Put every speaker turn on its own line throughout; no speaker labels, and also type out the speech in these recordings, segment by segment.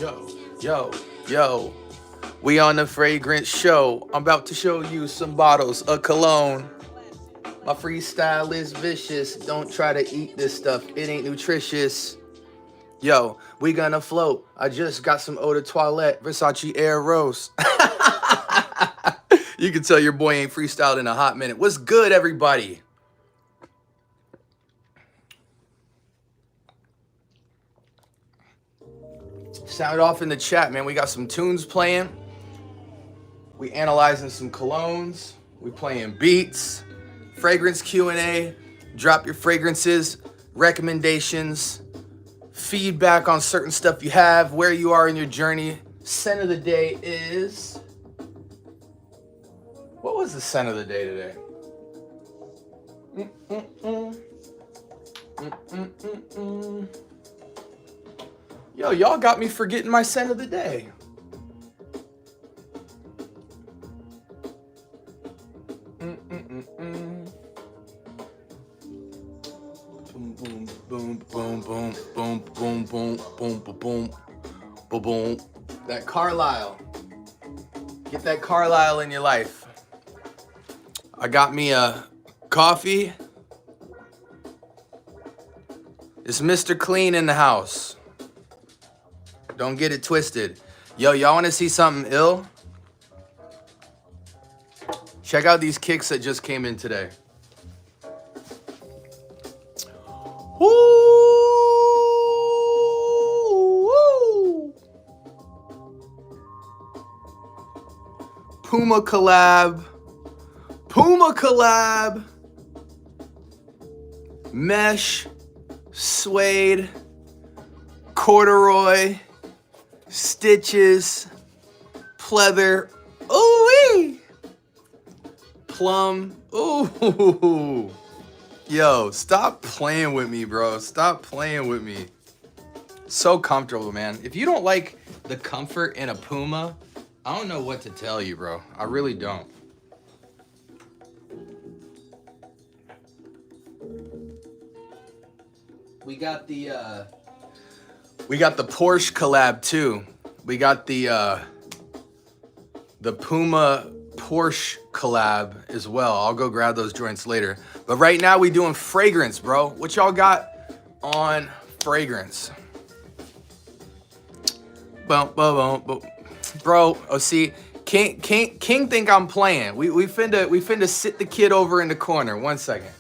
Yo, we on the fragrance show. I'm about to show you some bottles of cologne. My freestyle is vicious. Don't try to eat this stuff, it ain't nutritious. Yo, we gonna float. I just got some eau de toilette, Versace Air Rose. You can tell your boy ain't freestyled in a hot minute. What's good, everybody? Sound off in the chat, man. We got some tunes playing. We analyzing some colognes. We playing beats. Fragrance Q&A. Drop your fragrances, recommendations, feedback on certain stuff you have, where you are in your journey. Scent of the day is... What was the scent of the day today? Yo, y'all got me forgetting my scent of the day. Boom, boom, boom, boom, boom, boom, boom, boom, boom, boom, boom, boom. That Carlisle. Get that Carlisle in your life. I got me a coffee. It's Mr. Clean in the house. Don't get it twisted. Yo, y'all want to see something ill? Check out these kicks that just came in today. Woo! Puma collab. Mesh, suede, corduroy, stitches, pleather, ooh-wee, plum, ooh. Yo, stop playing with me, bro. Stop playing with me. So comfortable, man. If you don't like the comfort in a Puma, I don't know what to tell you, bro. I really don't. We got the Porsche collab too. We got the Puma Porsche collab as well. I'll go grab those joints later. But right now we doing fragrance, bro. What y'all got on fragrance? Boom, boom, boom, boom. Bro, oh see, King think I'm playing. We finna sit the kid over in the corner. 1 second.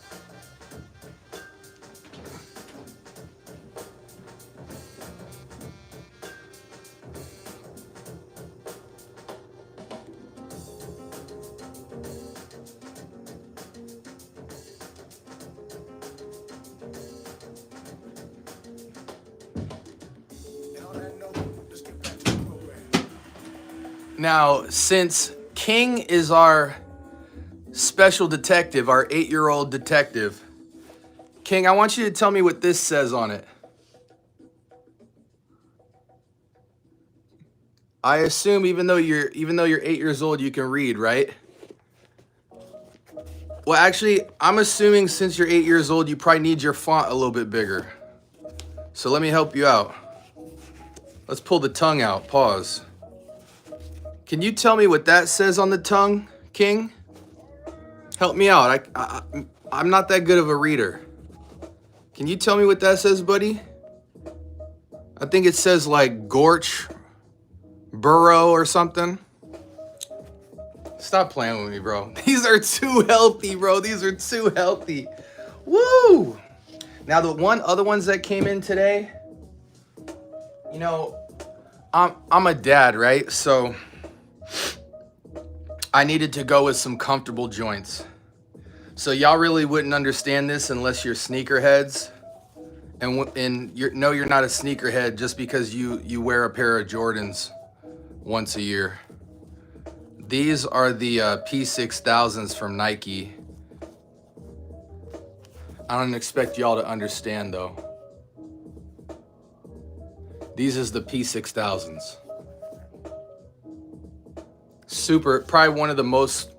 Now, since King is our special detective, our 8-year-old detective, King, I want you to tell me what this says on it. I assume even though you're 8 years old, you can read, right? Well, actually, I'm assuming since you're 8 years old, you probably need your font a little bit bigger. So let me help you out. Let's pull the tongue out. Pause. Can you tell me what that says on the tongue, King? Help me out. I'm not that good of a reader. Can you tell me what that says, buddy? I think it says like Gorch, Burrow or something. Stop playing with me, bro. These are too healthy, bro. These are too healthy. Woo! Now the other ones that came in today, you know, I'm a dad, right? So I needed to go with some comfortable joints. So y'all really wouldn't understand this unless you're sneakerheads. And you're not a sneakerhead just because you wear a pair of Jordans once a year. These are the P6000s from Nike. I don't expect y'all to understand though. These is the P6000s. Super, probably one of the most,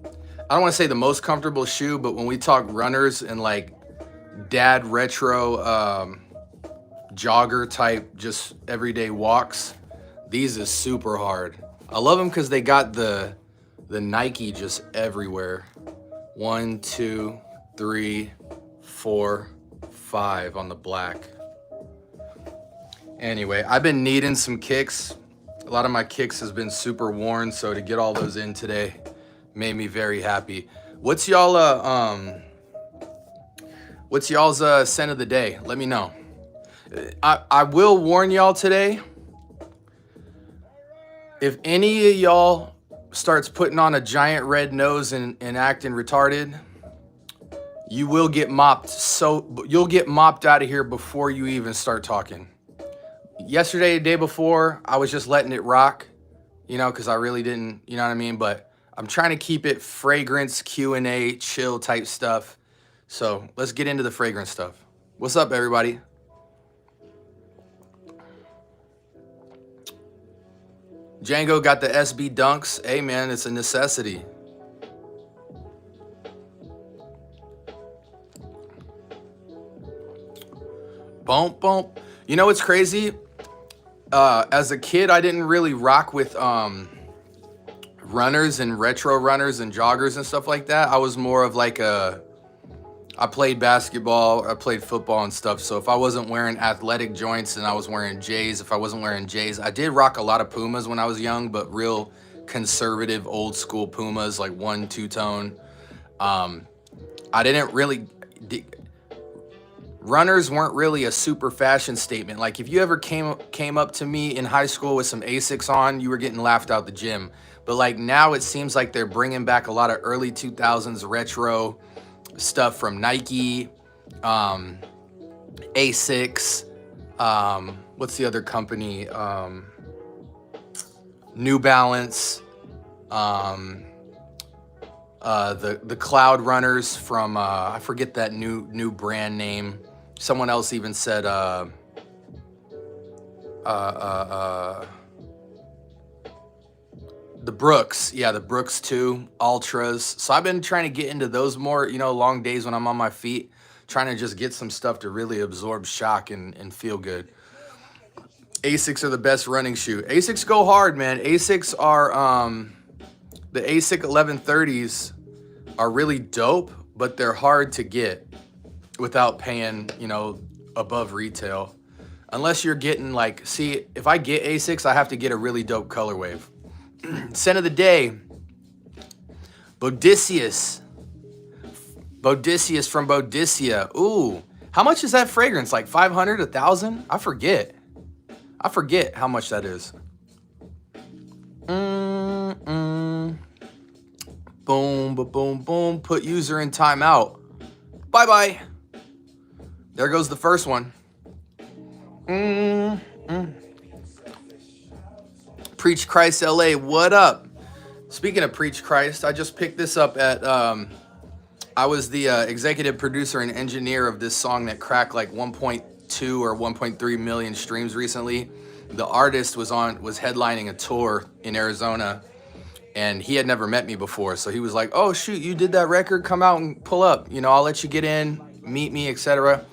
I don't want to say the most comfortable shoe, but when we talk runners and like dad retro jogger type, just everyday walks, These is super hard. I love them because they got the Nike just everywhere. 1, 2, 3, 4, 5 on the black. Anyway, I've been needing some kicks. A lot of my kicks has been super worn, so to get all those in today made me very happy. What's y'all's scent of the day? Let me know. I will warn y'all today, if any of y'all starts putting on a giant red nose and acting retarded, you will get mopped. So you'll get mopped out of here before you even start talking. Yesterday, the day before, I was just letting it rock, you know, because I really didn't, you know what I mean? But I'm trying to keep it fragrance, Q&A, chill type stuff. So let's get into the fragrance stuff. What's up, everybody? Django got the SB Dunks. Hey, man, it's a necessity. Bump, bump. You know what's crazy? As a kid, I didn't really rock with runners and retro runners and joggers and stuff like that. I was more of like I played basketball, I played football and stuff. So if I wasn't wearing athletic joints and I was wearing J's, if I wasn't wearing J's, I did rock a lot of Pumas when I was young, but real conservative old school Pumas, like 1, 2-tone. I didn't really, runners weren't really a super fashion statement. Like if you ever came up to me in high school with some Asics on, you were getting laughed out the gym. But like now it seems like they're bringing back a lot of early 2000s retro stuff from Nike, Asics, what's the other company? New Balance, the Cloud Runners from I forget that new brand name. Someone else even said the Brooks, yeah, the Brooks too, Ultras. So I've been trying to get into those more, you know, long days when I'm on my feet, trying to just get some stuff to really absorb shock and feel good. Asics are the best running shoe. Asics go hard, man. Asics are, the ASIC 1130s are really dope, but they're hard to get without paying, you know, above retail. Unless you're getting like, see, if I get Asics, I have to get a really dope color wave. Scent of the day, Bodicius. Bodicius from Bodicia. Ooh, how much is that fragrance? Like 500, 1,000? I forget how much that is. Boom, boom, boom. Put user in timeout. Bye-bye. There goes the first one. Preach Christ LA, what up? Speaking of Preach Christ, I just picked this up at, I was the executive producer and engineer of this song that cracked like 1.2 or 1.3 million streams recently. The artist was headlining a tour in Arizona, and he had never met me before. So he was like, oh shoot, you did that record? Come out and pull up. You know, I'll let you get in, meet me, etc.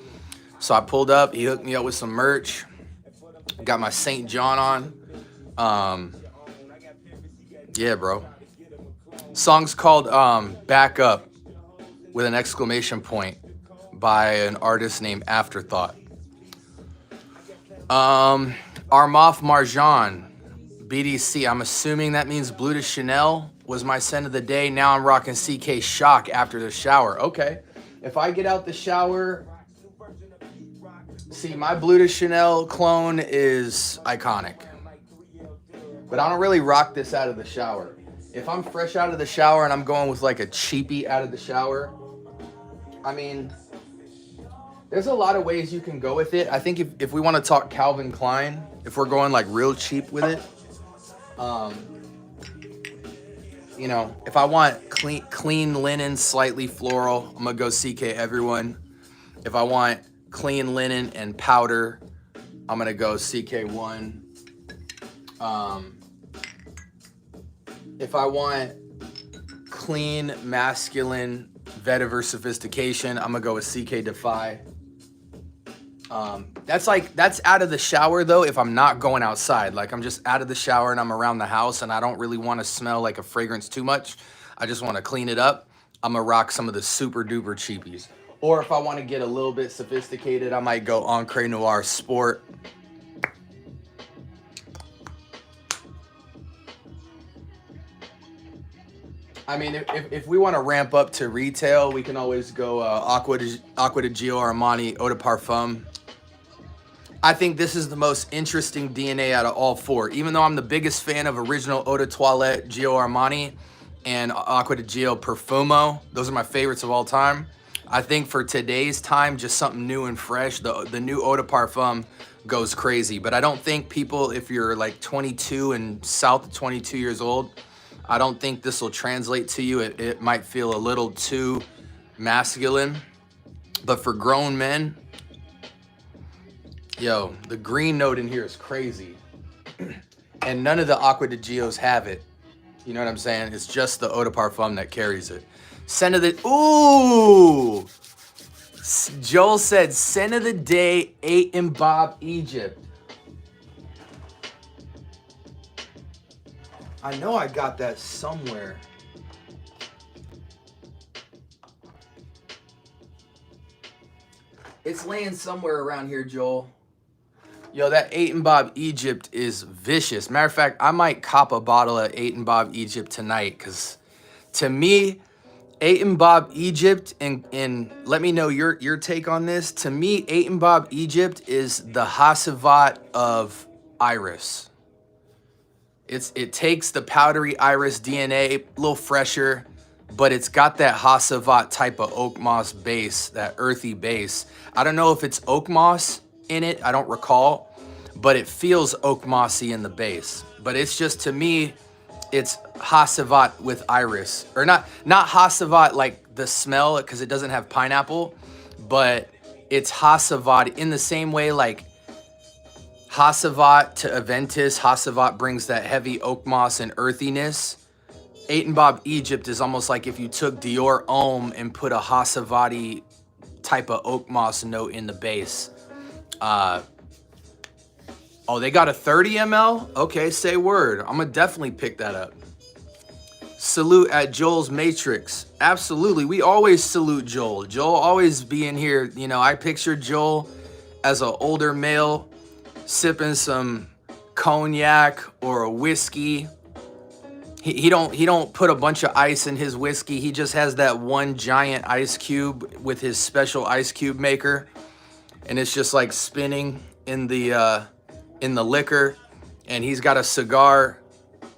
So I pulled up, he hooked me up with some merch. Got my St. John on. Yeah, bro. Song's called Back Up with an exclamation point by an artist named Afterthought. Armaf Marjan, BDC. I'm assuming that means Blue de Chanel was my scent of the day. Now I'm rocking CK Shock after the shower. Okay. If I get out the shower, see, my Blue de Chanel clone is iconic. But I don't really rock this out of the shower. If I'm fresh out of the shower and I'm going with like a cheapie out of the shower, I mean, there's a lot of ways you can go with it. I think if we want to talk Calvin Klein, if we're going like real cheap with it, you know, if I want clean linen, slightly floral, I'm gonna go CK Everyone. If I want clean linen and powder, I'm gonna go CK1. If I want clean, masculine, vetiver sophistication, I'm gonna go with CK Defy. That's out of the shower though. If I'm not going outside, like I'm just out of the shower and I'm around the house and I don't really want to smell like a fragrance too much, I just want to clean it up, I'm gonna rock some of the super duper cheapies. Or if I want to get a little bit sophisticated, I might go Encre Noir Sport. I mean, if we want to ramp up to retail, we can always go Acqua di Gio Armani Eau de Parfum. I think this is the most interesting DNA out of all four. Even though I'm the biggest fan of original Eau de Toilette Gio Armani and Acqua di Gio Profumo, those are my favorites of all time. I think for today's time, just something new and fresh, the new Eau de Parfum goes crazy. But I don't think people, if you're like 22 and south of 22 years old, I don't think this will translate to you. It might feel a little too masculine. But for grown men, yo, the green note in here is crazy. And none of the Acqua di Gios have it. You know what I'm saying? It's just the Eau de Parfum that carries it. Scent of the, ooh! Joel said, scent of the day, 8 and Bob, Egypt. I know I got that somewhere. It's laying somewhere around here, Joel. Yo, that 8 and Bob Egypt is vicious. Matter of fact, I might cop a bottle of 8 and Bob Egypt tonight, because to me, 8 and Bob Egypt, and let me know your take on this. To me, 8 and Bob Egypt is the Hasavat of Iris. It takes the powdery Iris DNA, a little fresher, but it's got that Hasavat type of oak moss base, that earthy base. I don't know if it's oak moss in it, I don't recall, but it feels oak mossy in the base. But it's just, to me, it's Hasavat with Iris. Or not Hasavat like the smell, because it doesn't have pineapple, but it's Hasavat in the same way like Hasavat to Aventus. Hasavat brings that heavy oak moss and earthiness. 8 and Bob Egypt is almost like if you took Dior Homme and put a Hasavati type of oak moss note in the base. Oh, they got a 30 ml? Okay, say word. I'm gonna definitely pick that up. Salute at Joel's Matrix. Absolutely, we always salute Joel. Joel always being here. You know, I picture Joel as an older male sipping some cognac or a whiskey. He don't put a bunch of ice in his whiskey. He just has that one giant ice cube with his special ice cube maker, and it's just like spinning in the liquor. And he's got a cigar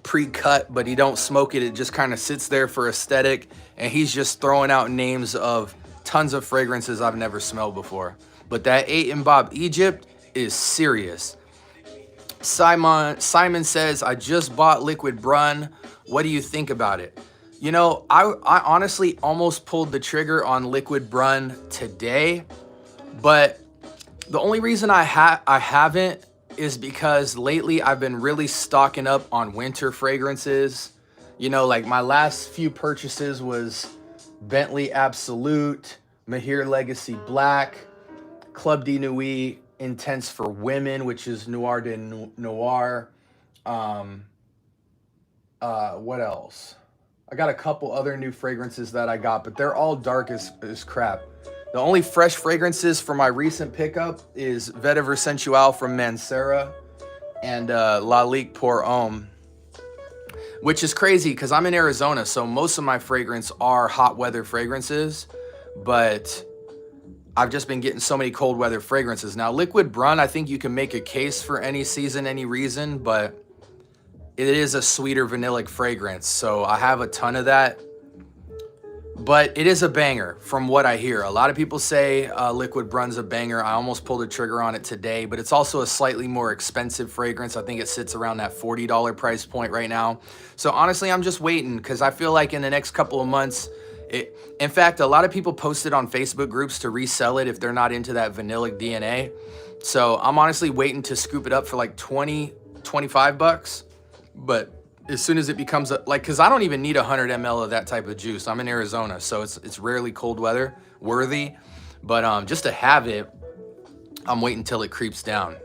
pre-cut, but he don't smoke it. It just kind of sits there for aesthetic, and he's just throwing out names of tons of fragrances I've never smelled before. But that 8 and Bob Egypt is serious. Simon says, I just bought Liquid Brun. What do you think about it? You know, I honestly almost pulled the trigger on Liquid Brun today, but the only reason I haven't is because lately I've been really stocking up on winter fragrances. You know, like my last few purchases was Bentley Absolute, Mahir Legacy Black, Club de Nuit Intense for Women, which is Noir de Noir. What else? I got a couple other new fragrances that I got, but they're all dark as crap. The only fresh fragrances for my recent pickup is Vetiver Sensual from Mancera and Lalique Pour Homme, which is crazy because I'm in Arizona, so most of my fragrance are hot weather fragrances, but I've just been getting so many cold weather fragrances. Now, Liquid Brun, I think you can make a case for any season, any reason, but it is a sweeter vanillic fragrance, so I have a ton of that. But it is a banger from what I hear. A lot of people say Liquid Brun's a banger. I almost pulled a trigger on it today, but it's also a slightly more expensive fragrance. I think it sits around that $40 price point right now. So honestly, I'm just waiting because I feel like in the next couple of months, in fact, a lot of people post it on Facebook groups to resell it if they're not into that vanillic DNA. So I'm honestly waiting to scoop it up for like 20, 25 bucks. But as soon as it becomes because I don't even need 100 ml of that type of juice. I'm in Arizona, so it's rarely cold weather worthy. But just to have it, I'm waiting until it creeps down.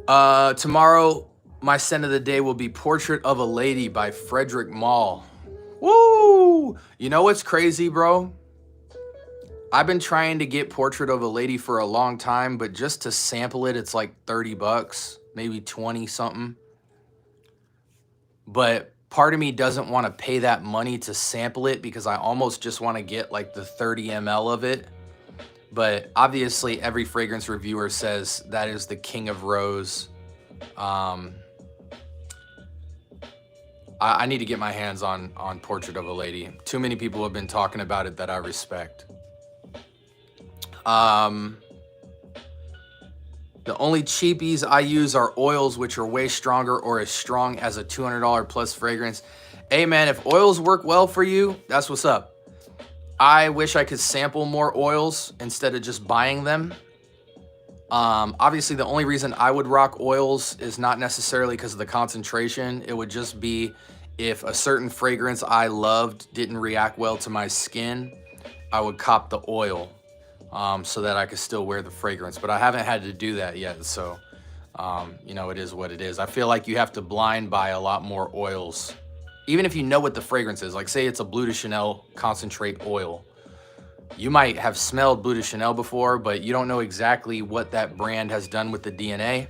Tomorrow, my scent of the day will be Portrait of a Lady by Frederick Malle. Woo! You know what's crazy, bro? I've been trying to get Portrait of a Lady for a long time, but just to sample it, it's like 30 bucks, maybe 20 something. But part of me doesn't want to pay that money to sample it because I almost just want to get like the 30 ml of it. But obviously every fragrance reviewer says that is the king of rose. I need to get my hands on Portrait of a Lady. Too many people have been talking about it that I respect. The only cheapies I use are oils, which are way stronger or as strong as a $200 plus fragrance. Hey man, if oils work well for you, that's what's up. I wish I could sample more oils instead of just buying them. Obviously, the only reason I would rock oils is not necessarily because of the concentration. It would just be if a certain fragrance I loved didn't react well to my skin, I would cop the oil so that I could still wear the fragrance. But I haven't had to do that yet, so you know, it is what it is. I feel like you have to blind buy a lot more oils. Even if you know what the fragrance is, like say it's a Bleu de Chanel concentrate oil. You might have smelled Bleu de Chanel before, but you don't know exactly what that brand has done with the DNA.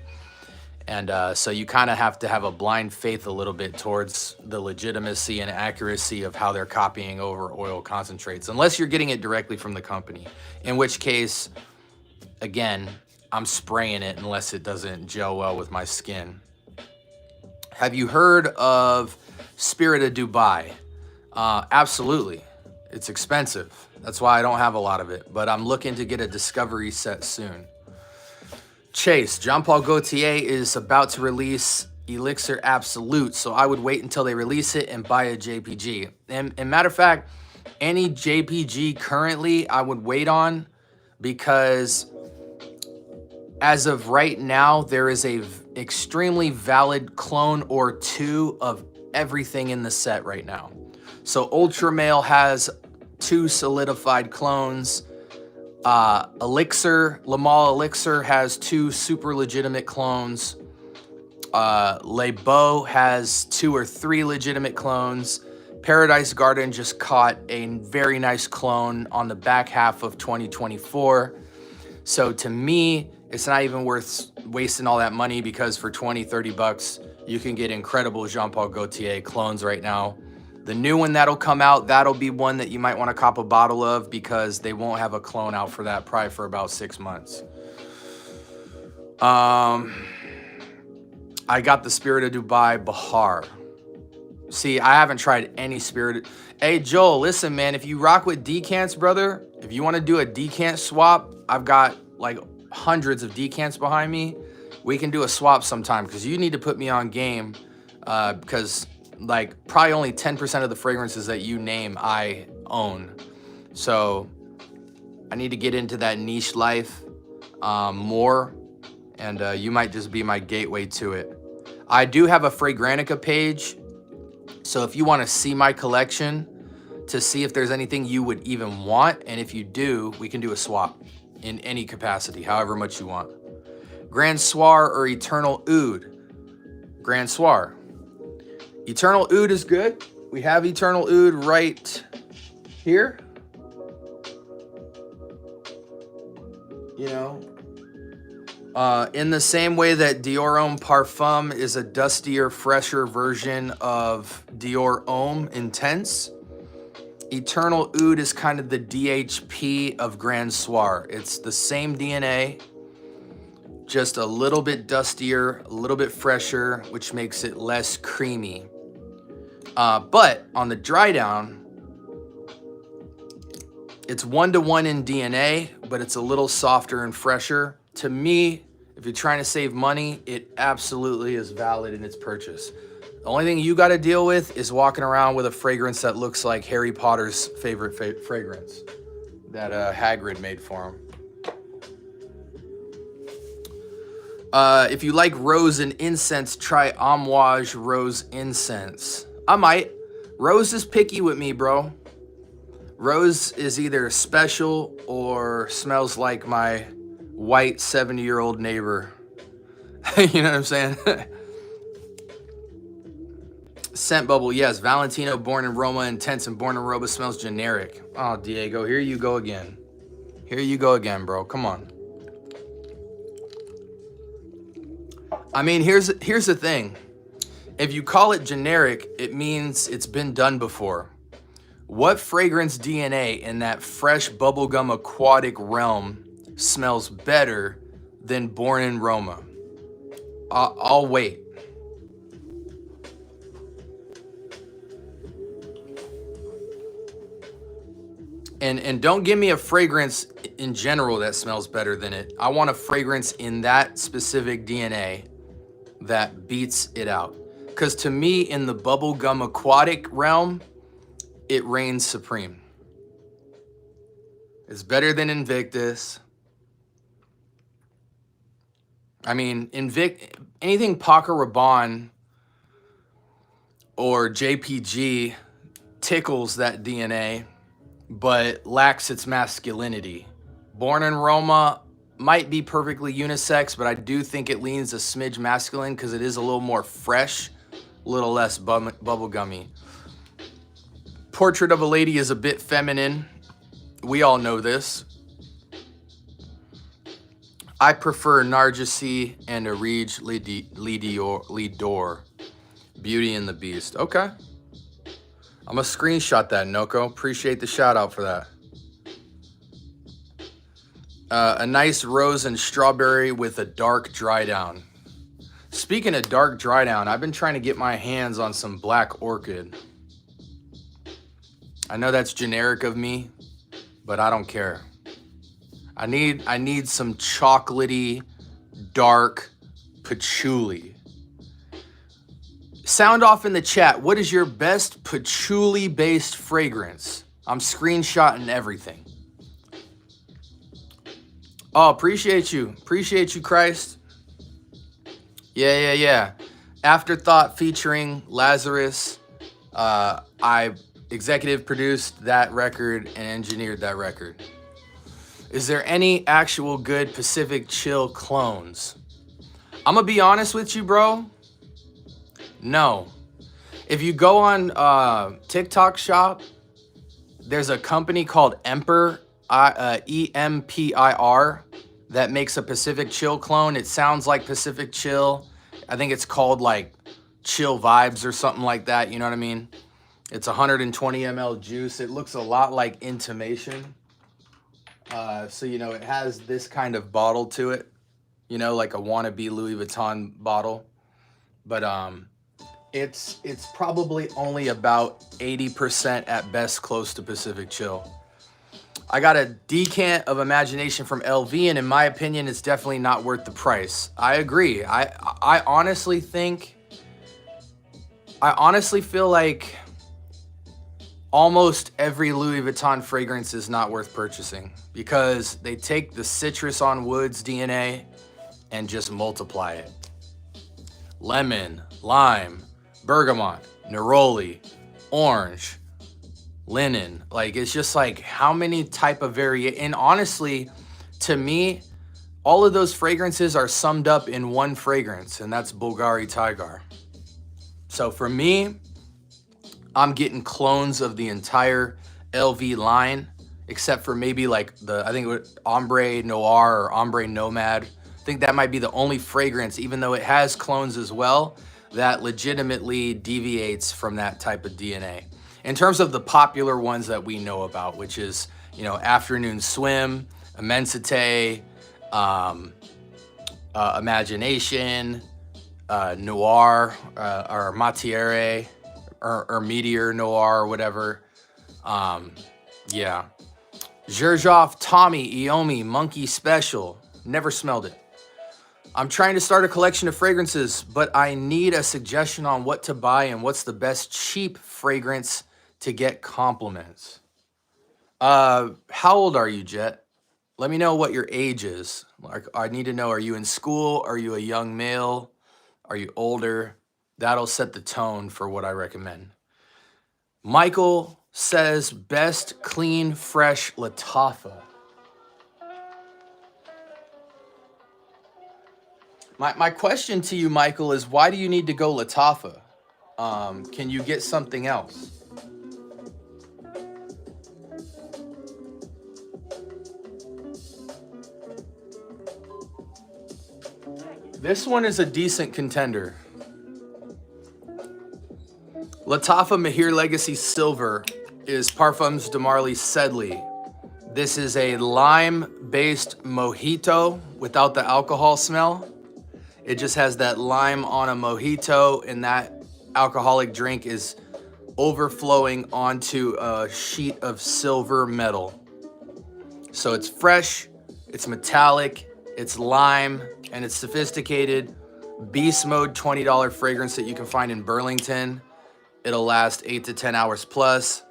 And so you kind of have to have a blind faith a little bit towards the legitimacy and accuracy of how they're copying over oil concentrates, unless you're getting it directly from the company. In which case, again, I'm spraying it unless it doesn't gel well with my skin. Have you heard of Spirit of Dubai? Absolutely. It's expensive. That's why I don't have a lot of it, but I'm looking to get a discovery set soon. Chase, Jean Paul Gaultier is about to release Elixir Absolute, so I would wait until they release it and buy a JPG. And matter of fact, any JPG currently I would wait on, because as of right now, there is a extremely valid clone or two of everything in the set right now. So Ultra Male has 2 solidified clones. Elixir, Le Male Elixir has 2 super legitimate clones. Le Beau has 2 or 3 legitimate clones. Paradise Garden just caught a very nice clone on the back half of 2024. So to me, it's not even worth wasting all that money, because for 20, 30 bucks, you can get incredible Jean Paul Gaultier clones right now. The new one that'll come out, that'll be one that you might want to cop a bottle of, because they won't have a clone out for that probably for about 6 months. I got the Spirit of Dubai Bahar. See, I haven't tried any Spirit. Hey, Joel, listen, man, if you rock with decants, brother, if you want to do a decant swap, I've got like hundreds of decants behind me. We can do a swap sometime, because you need to put me on game, because like probably only 10% of the fragrances that you name I own. So I need to get into that niche life more, and you might just be my gateway to it. I do have a Fragrantica page, so if you want to see my collection to see if there's anything you would even want, and if you do, we can do a swap in any capacity, however much you want. Grand Soir or Eternal Oud? Grand Soir. Eternal Oud is good. We have Eternal Oud right here. You know, in the same way that Dior Homme Parfum is a dustier, fresher version of Dior Homme Intense, Eternal Oud is kind of the DHP of Grand Soir. It's the same DNA, just a little bit dustier, a little bit fresher, which makes it less creamy. But on the dry down, it's 1-to-1 in DNA, but it's a little softer and fresher. To me, if you're trying to save money, it absolutely is valid in its purchase. The only thing you got to deal with is walking around with a fragrance that looks like Harry Potter's favorite fragrance that Hagrid made for him. If you like rose and incense, try Amouage Rose Incense. I might. Rose is picky with me, bro. Rose is either special or smells like my white 70-year-old neighbor. You know what I'm saying? Scent bubble, yes. Valentino, born in Roma, intense, and born in Roma smells generic. Oh, Diego, here you go again. Here you go again, bro. Come on. I mean, here's the thing. If you call it generic, it means it's been done before. What fragrance DNA in that fresh bubblegum aquatic realm smells better than born in Roma? I'll wait. And don't give me a fragrance in general that smells better than it. I want a fragrance in that specific DNA that beats it out. Because to me, in the bubblegum aquatic realm, it reigns supreme. It's better than Invictus. I mean, anything Paco Rabanne or JPG tickles that DNA, but lacks its masculinity. Born in Roma might be perfectly unisex, but I do think it leans a smidge masculine because it is a little more fresh, a little less bubblegummy. Portrait of a Lady is a bit feminine. We all know this. I prefer Nargissi and Arige Lidor. Beauty and the Beast. Okay. I'm going to screenshot that, Noko. Appreciate the shout out for that. A nice rose and strawberry with a dark dry down. Speaking of dark dry down, I've been trying to get my hands on some Black Orchid. I know that's generic of me, but I don't care. I need some chocolatey, dark patchouli. Sound off in the chat. What is your best patchouli-based fragrance? I'm screenshotting everything. Oh, appreciate you. Appreciate you, Christ. Yeah. Afterthought featuring Lazarus. I executive produced that record and engineered that record. Is there any actual good Pacific Chill clones? I'm gonna be honest with you, bro. No. If you go on TikTok Shop, there's a company called Empire, EMPIR, that makes a Pacific Chill clone. It sounds like Pacific Chill. I think it's called like Chill Vibes or something like that. You know what I mean? It's 120 ml juice. It looks a lot like Intimation. So, you know, it has this kind of bottle to it, you know, like a wannabe Louis Vuitton bottle. But it's probably only about 80% at best close to Pacific Chill. I got a decant of Imagination from LV, and in my opinion, it's definitely not worth the price. I agree. I honestly feel like almost every Louis Vuitton fragrance is not worth purchasing because they take the citrus on woods DNA and just multiply it. Lemon, lime, bergamot, neroli, orange, linen. Like, it's just like how many type of variation. And honestly, to me, all of those fragrances are summed up in one fragrance, and that's Bulgari Tiger. So for me, I'm getting clones of the entire LV line, except for maybe like I think it was Ombre Noir or Ombre Nomad. I think that might be the only fragrance, even though it has clones as well, that legitimately deviates from that type of DNA. In terms of the popular ones that we know about, which is, you know, Afternoon Swim, Immensité, Imagination, Noir, or Matiere, or Meteor Noir, or whatever. Yeah. Xerjoff, Tommy, Iomi, Monkey Special. Never smelled it. I'm trying to start a collection of fragrances, but I need a suggestion on what to buy and what's the best cheap fragrance to get compliments. How old are you, Jet? Let me know what your age is. Like, I need to know, are you in school? Are you a young male? Are you older? That'll set the tone for what I recommend. Michael says best clean, fresh Lattafa. My question to you, Michael, is why do you need to go Latafa? Can you get something else? This one is a decent contender. Latafa Mahir Legacy Silver is Parfums de Marly Sedley. This is a lime-based mojito without the alcohol smell. It just has that lime on a mojito, and that alcoholic drink is overflowing onto a sheet of silver metal. So it's fresh, it's metallic, it's lime, and it's sophisticated. Beast Mode $20 fragrance that you can find in Burlington. It'll last 8 to 10 hours plus.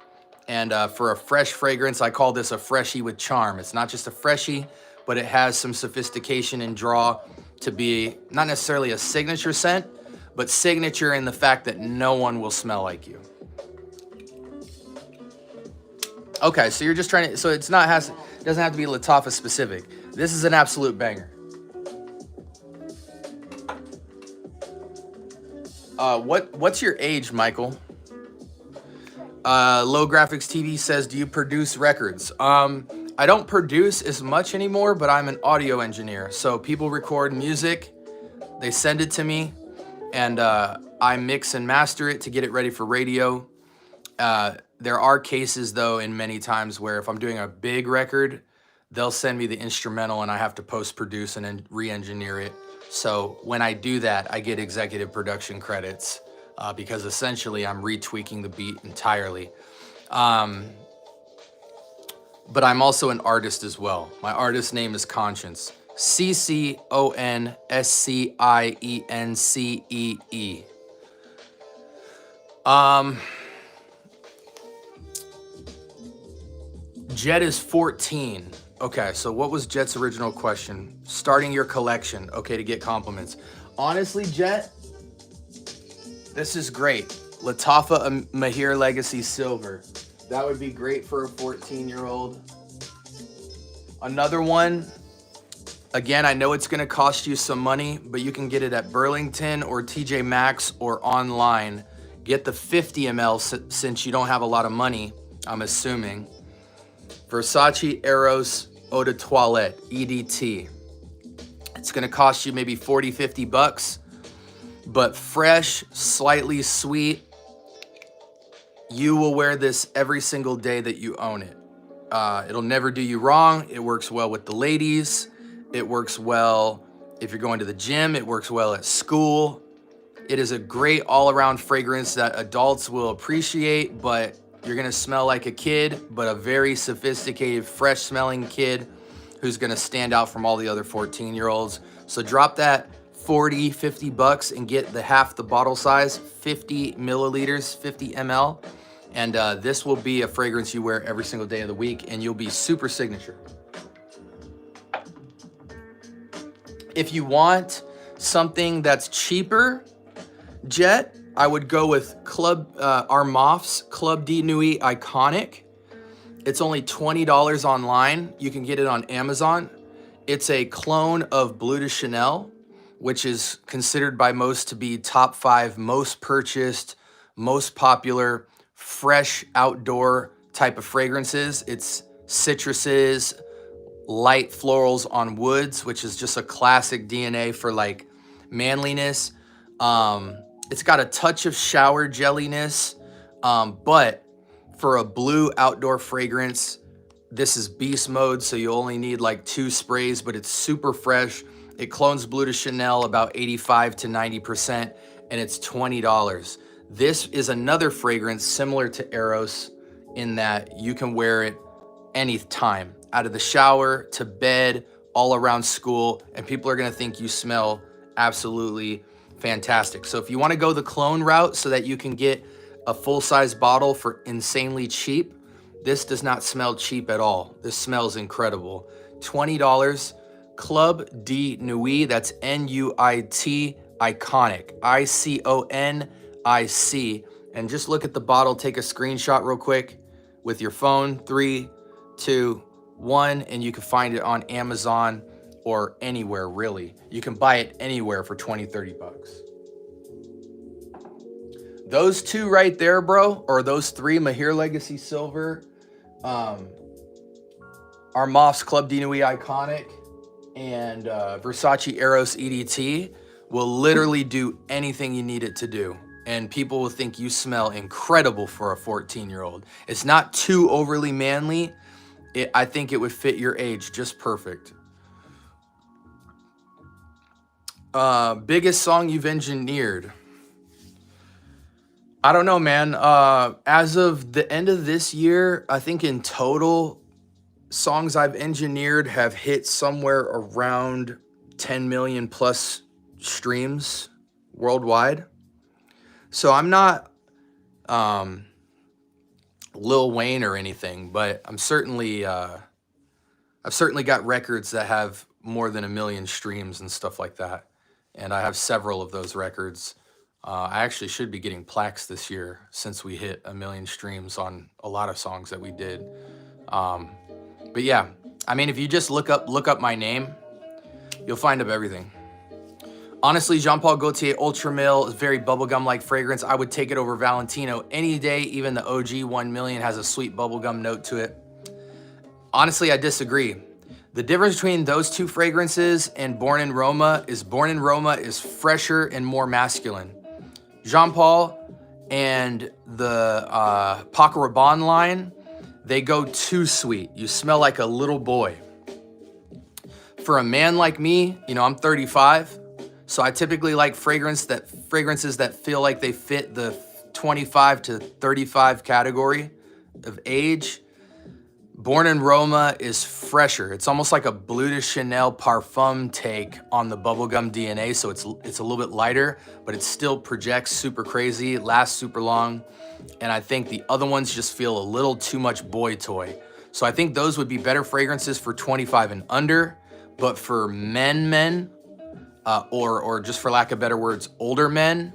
And for a fresh fragrance, I call this a freshie with charm. It's not just a freshie, but it has some sophistication and draw to be not necessarily a signature scent, but signature in the fact that no one will smell like you. Okay, so you're just trying to, so it's not, it doesn't have to be Latafa specific. This is an absolute banger. What's your age, Michael? Low Graphics TV says, do you produce records? I don't produce as much anymore, but I'm an audio engineer. So people record music, they send it to me, and I mix and master it to get it ready for radio. There are cases, though, in many times where if I'm doing a big record, they'll send me the instrumental and I have to post-produce and then re-engineer it. So when I do that, I get executive production credits because essentially I'm retweaking the beat entirely. But I'm also an artist as well. My artist name is Conscience. CCONSCIENCEE. Jet is 14. Okay, so what was Jet's original question? Starting your collection. Okay, to get compliments. Honestly, Jet, this is great. Latafa Mahir Legacy Silver. That would be great for a 14-year-old. Another one, again, I know it's gonna cost you some money, but you can get it at Burlington or TJ Maxx or online. Get the 50 ml since you don't have a lot of money, I'm assuming. Versace Eros Eau de Toilette, EDT. It's gonna cost you maybe 40, 50 bucks, but fresh, slightly sweet. You will wear this every single day that you own it. It'll never do you wrong. It works well with the ladies. It works well if you're going to the gym. It works well at school. It is a great all-around fragrance that adults will appreciate, but you're gonna smell like a kid, but a very sophisticated, fresh smelling kid who's gonna stand out from all the other 14-year-olds. So drop that 40, 50 bucks and get the half the bottle size, 50 milliliters, 50 ml. And this will be a fragrance you wear every single day of the week and you'll be super signature. If you want something that's cheaper, Jet, I would go with Armaf's Club de Nuit Iconic. It's only $20 online. You can get it on Amazon. It's a clone of Bleu de Chanel, which is considered by most to be top 5 most purchased, most popular, fresh outdoor type of fragrances. It's citruses, light florals on woods, which is just a classic DNA for like manliness. It's got a touch of shower jelliness, but for a blue outdoor fragrance, this is beast mode, so you only need like 2 sprays, but it's super fresh. It clones Bleu de Chanel about 85 to 90%, and it's $20. This is another fragrance similar to Eros in that you can wear it anytime, out of the shower, to bed, all around school, and people are gonna think you smell absolutely fantastic. So if you wanna go the clone route so that you can get a full-size bottle for insanely cheap, this does not smell cheap at all. This smells incredible. $20, Club de Nuit, that's N-U-I-T, Iconic, I-C-O-N-I-C. And just look at the bottle, take a screenshot real quick with your phone, 3, 2, 1, and you can find it on Amazon or anywhere really. You can buy it anywhere for 20, 30 bucks. Those two right there, bro, or those three, Mahir Legacy Silver, Armaf's Club de Nuit Iconic, and Versace Eros EDT will literally do anything you need it to do. And people will think you smell incredible for a 14-year-old. It's not too overly manly. I think it would fit your age just perfect. Biggest song you've engineered? I don't know, man. As of the end of this year, I think in total, songs I've engineered have hit somewhere around 10 million plus streams worldwide. So I'm not Lil Wayne or anything, but I'm certainly I've certainly got records that have more than 1 million streams and stuff like that. And I have several of those records. I actually should be getting plaques this year since we hit 1 million streams on a lot of songs that we did. But yeah, I mean, if you just look up my name, you'll find up everything. Honestly, Jean Paul Gaultier Ultra Mil is very bubblegum-like fragrance. I would take it over Valentino any day. Even the OG 1 million has a sweet bubblegum note to it. Honestly, I disagree. The difference between those two fragrances and Born in Roma is fresher and more masculine. Jean Paul and the Paco Rabanne line, they go too sweet. You smell like a little boy. For a man like me, you know, I'm 35, so I typically like fragrances that feel like they fit the 25 to 35 category of age. Born in Roma is fresher. It's almost like a Bleu de Chanel parfum take on the bubblegum DNA, so it's a little bit lighter, but it still projects super crazy, lasts super long, and I think the other ones just feel a little too much boy toy. So I think those would be better fragrances for 25 and under, but for men, or just for lack of better words, older men,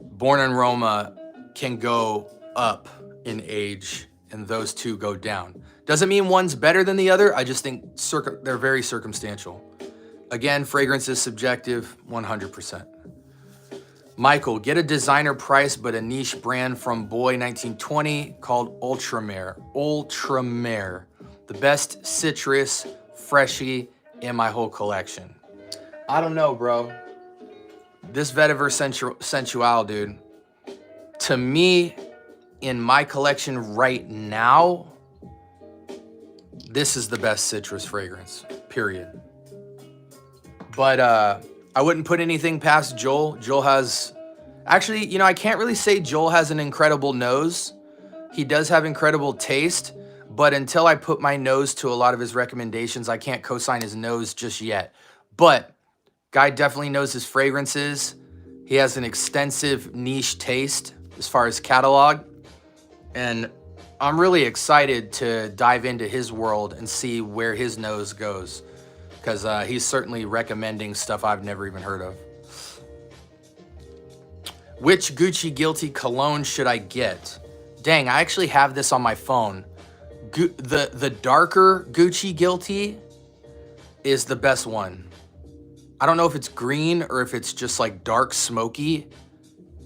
Born in Roma can go up in age and those two go down. Doesn't mean one's better than the other. I just think they're very circumstantial. Again, fragrance is subjective, 100%. Michael, get a designer price but a niche brand from Boy 1920 called Ultramare. Ultramare, the best citrus freshie in my whole collection. I don't know, bro. This Vetiver Sensual, dude. To me, in my collection right now, this is the best citrus fragrance, period. But I wouldn't put anything past Joel. Joel has, actually, you know, I can't really say Joel has an incredible nose. He does have incredible taste, but until I put my nose to a lot of his recommendations, I can't co-sign his nose just yet. But guy definitely knows his fragrances. He has an extensive niche taste as far as catalog. And I'm really excited to dive into his world and see where his nose goes, because he's certainly recommending stuff I've never even heard of. Which Gucci Guilty cologne should I get? Dang, I actually have this on my phone. The darker Gucci Guilty is the best one. I don't know if it's green or if it's just like dark smoky,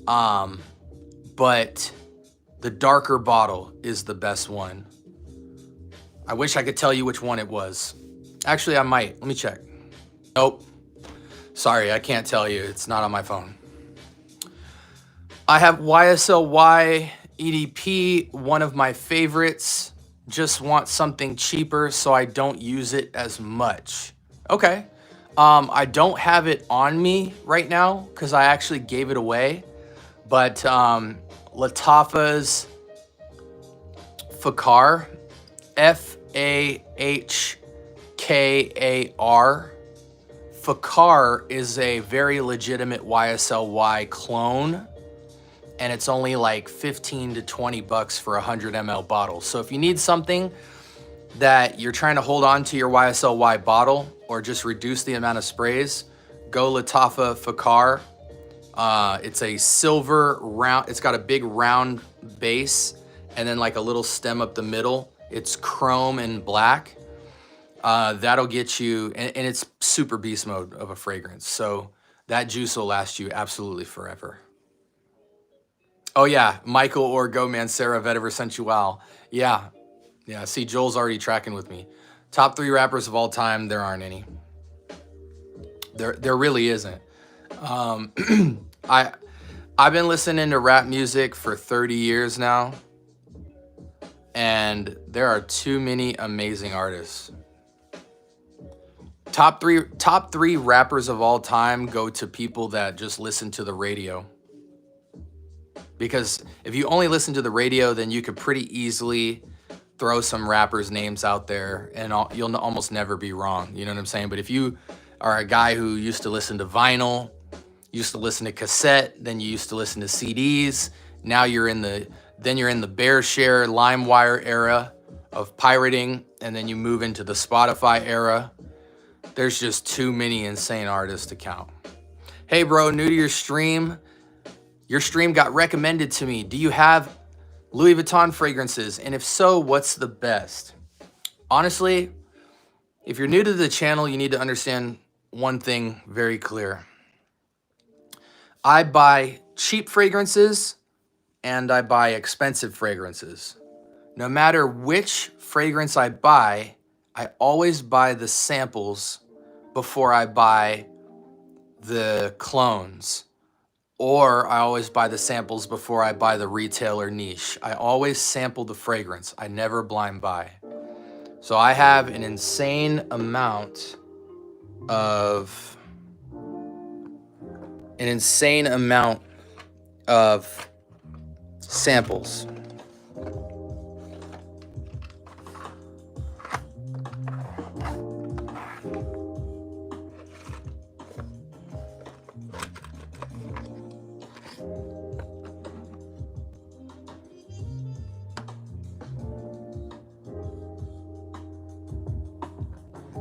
but the darker bottle is the best one. I wish I could tell you which one it was. Actually, I might. Let me check. Nope. Sorry, I can't tell you. It's not on my phone. I have YSLY EDP, one of my favorites. Just want something cheaper so I don't use it as much. Okay. I don't have it on me right now because I actually gave it away. But Lattafa's Fahkar, Fahkar. Fahkar is a very legitimate YSLY clone, and it's only like 15 to 20 bucks for a 100 ml bottle. So if you need something that you're trying to hold on to your YSLY bottle or just reduce the amount of sprays, go Lattafa Fahkar. It's a silver round, it's got a big round base and then like a little stem up the middle. It's chrome and black. That'll get you, and it's super beast mode of a fragrance. So that juice will last you absolutely forever. Oh yeah, Michael or Go Man Sarah Vetiver Sensual. Yeah, yeah. See, Joel's already tracking with me. Top 3 rappers of all time. There aren't any. There really isn't. I've been listening to rap music for 30 years now, and there are too many amazing artists. Top three rappers of all time go to people that just listen to the radio. Because if you only listen to the radio, then you could pretty easily throw some rappers' names out there and you'll almost never be wrong. You know what I'm saying? But if you are a guy who used to listen to vinyl, used to listen to cassette, then you used to listen to CDs, now you're in the BearShare, LimeWire era of pirating, and then you move into the Spotify era. There's just too many insane artists to count. Hey bro, new to your stream. Your stream got recommended to me. Do you have Louis Vuitton fragrances? And if so, what's the best? Honestly, if you're new to the channel, you need to understand one thing very clear. I buy cheap fragrances and I buy expensive fragrances. No matter which fragrance I buy, I always buy the samples before I buy the clones. Or I always buy the samples before I buy the retailer niche. I always sample the fragrance. I never blind buy. So I have an insane amount of samples.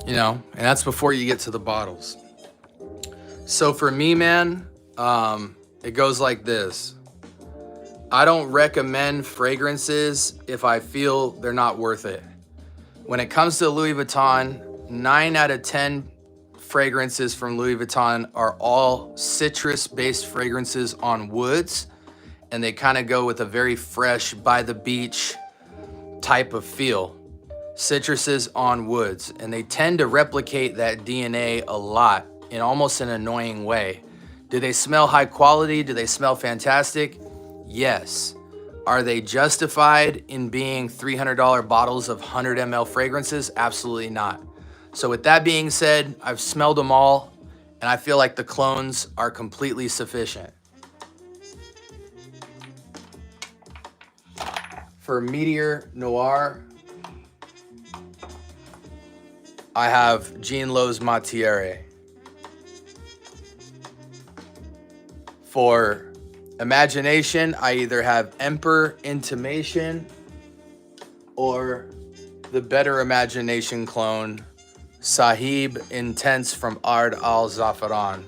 You know, and that's before you get to the bottles. So for me, man, it goes like this. I don't recommend fragrances if I feel they're not worth it. When it comes to Louis Vuitton, 9 out of 10 fragrances from Louis Vuitton are all citrus-based fragrances on woods, and they kind of go with a very fresh, by the beach type of feel. Citruses on woods, and they tend to replicate that DNA a lot in almost an annoying way. Do they smell high quality? Do they smell fantastic? Yes. Are they justified in being $300 bottles of 100 ml fragrances? Absolutely not. So with that being said, I've smelled them all, and I feel like the clones are completely sufficient. For Meteor Noir, I have Jean Lo's Matiere. For Imagination, I either have Emperor Intimation or the Better Imagination clone, Sahib Intense from Ard Al Zafaran.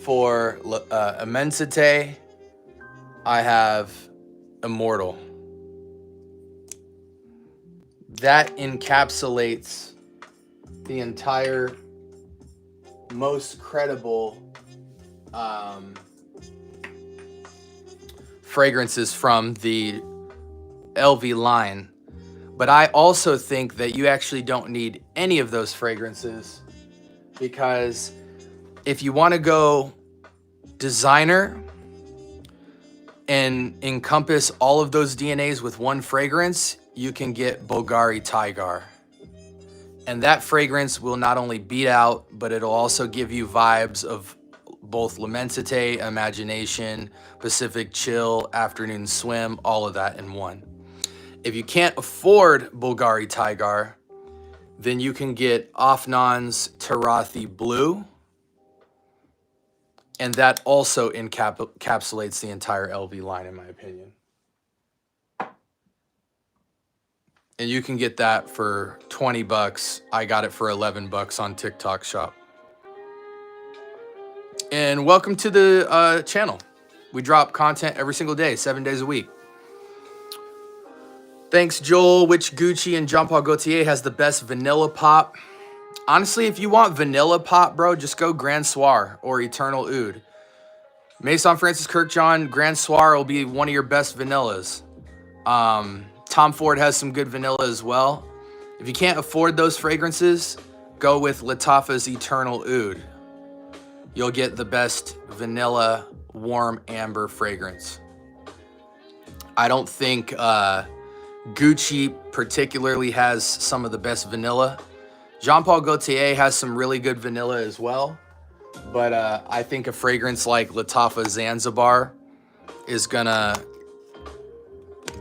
For Immensité, I have Immortal. That encapsulates the entire most credible fragrances from the LV line. But I also think that you actually don't need any of those fragrances, because if you want to go designer and encompass all of those DNAs with one fragrance, you can get Bulgari Tiger. And that fragrance will not only beat out, but it'll also give you vibes of both L'Immensité, Imagination, Pacific Chill, Afternoon Swim, all of that in one. If you can't afford Bulgari Tiger, then you can get Afnan's Tarathi Blue, and that also encapsulates the entire LV line, in my opinion. And you can get that for 20 bucks. I got it for 11 bucks on TikTok Shop. And welcome to the channel. We drop content every single day, 7 days a week. Thanks, Joel. Which Gucci and Jean Paul Gaultier has the best vanilla pop? Honestly, if you want vanilla pop, bro, just go Grand Soir or Eternal Oud. Maison Francis Kirkjohn, Grand Soir will be one of your best vanillas. Tom Ford has some good vanilla as well. If you can't afford those fragrances, go with Lattafa's Eternal Oud. You'll get the best vanilla warm amber fragrance. I don't think Gucci particularly has some of the best vanilla. Jean Paul Gaultier has some really good vanilla as well. But I think a fragrance like Lattafa Zanzibar is gonna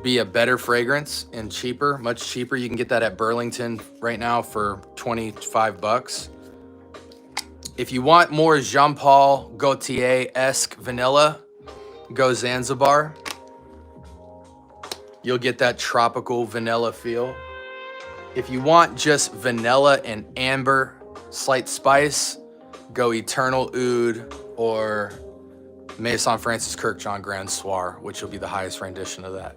be a better fragrance and cheaper, much cheaper. You can get that at Burlington right now for 25 bucks. If you want more Jean Paul Gaultier-esque vanilla, go Zanzibar. You'll get that tropical vanilla feel. If you want just vanilla and amber, slight spice, go Eternal Oud or Maison Francis Kirkjohn Grand Soir, which will be the highest rendition of that.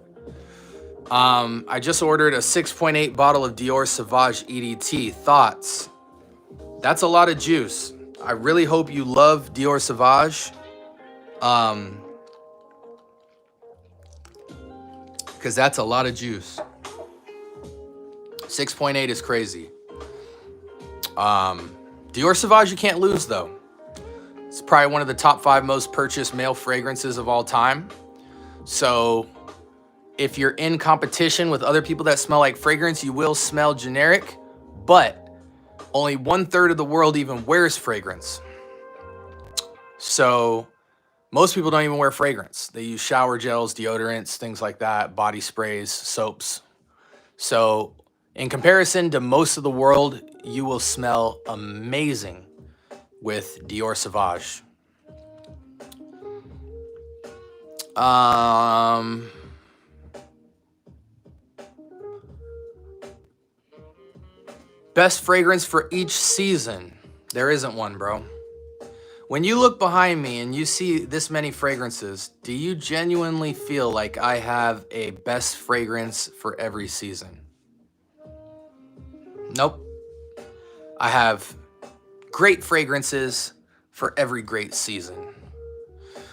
I just ordered a 6.8 bottle of Dior Sauvage EDT. Thoughts? That's a lot of juice. I really hope you love Dior Sauvage. Because that's a lot of juice. 6.8 is crazy. Dior Sauvage you can't lose though. It's probably one of the top 5 most purchased male fragrances of all time. So if you're in competition with other people that smell like fragrance, you will smell generic, but only 1/3 of the world even wears fragrance. So most people don't even wear fragrance. They use shower gels, deodorants, things like that, body sprays, soaps. So in comparison to most of the world, you will smell amazing with Dior Sauvage. Best fragrance for each season. There isn't one, bro. When you look behind me and you see this many fragrances, do you genuinely feel like I have a best fragrance for every season? Nope. I have great fragrances for every great season.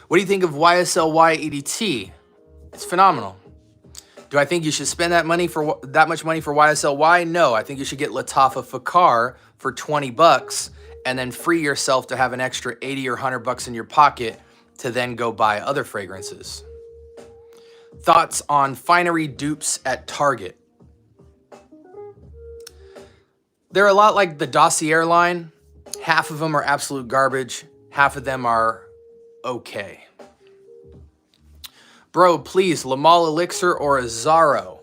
What do you think of YSL EDT? It's phenomenal. Do I think you should spend that much money for YSL? No, I think you should get Lattafa Fakar for 20 bucks and then free yourself to have an extra 80 or 100 bucks in your pocket to then go buy other fragrances. Thoughts on finery dupes at Target? They're a lot like the Dossier line. Half of them are absolute garbage. Half of them are okay. Bro, please, Le Male Elixir or a Zaro?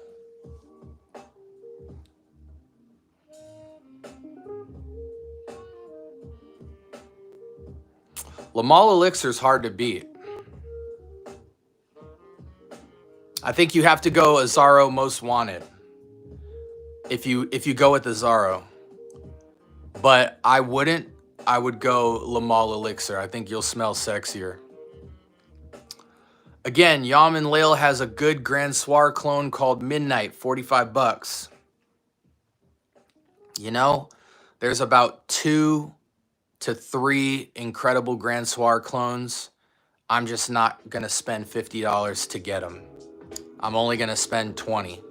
Le Male Elixir is hard to beat. I think you have to go a Zaro Most Wanted if you go with the Zaro. But I wouldn't. I would go Le Male Elixir. I think you'll smell sexier. Again, Yam and Lail has a good Grand Soir clone called Midnight, 45 bucks. You know, there's about 2 to 3 incredible Grand Soir clones. I'm just not going to spend $50 to get them. I'm only going to spend 20.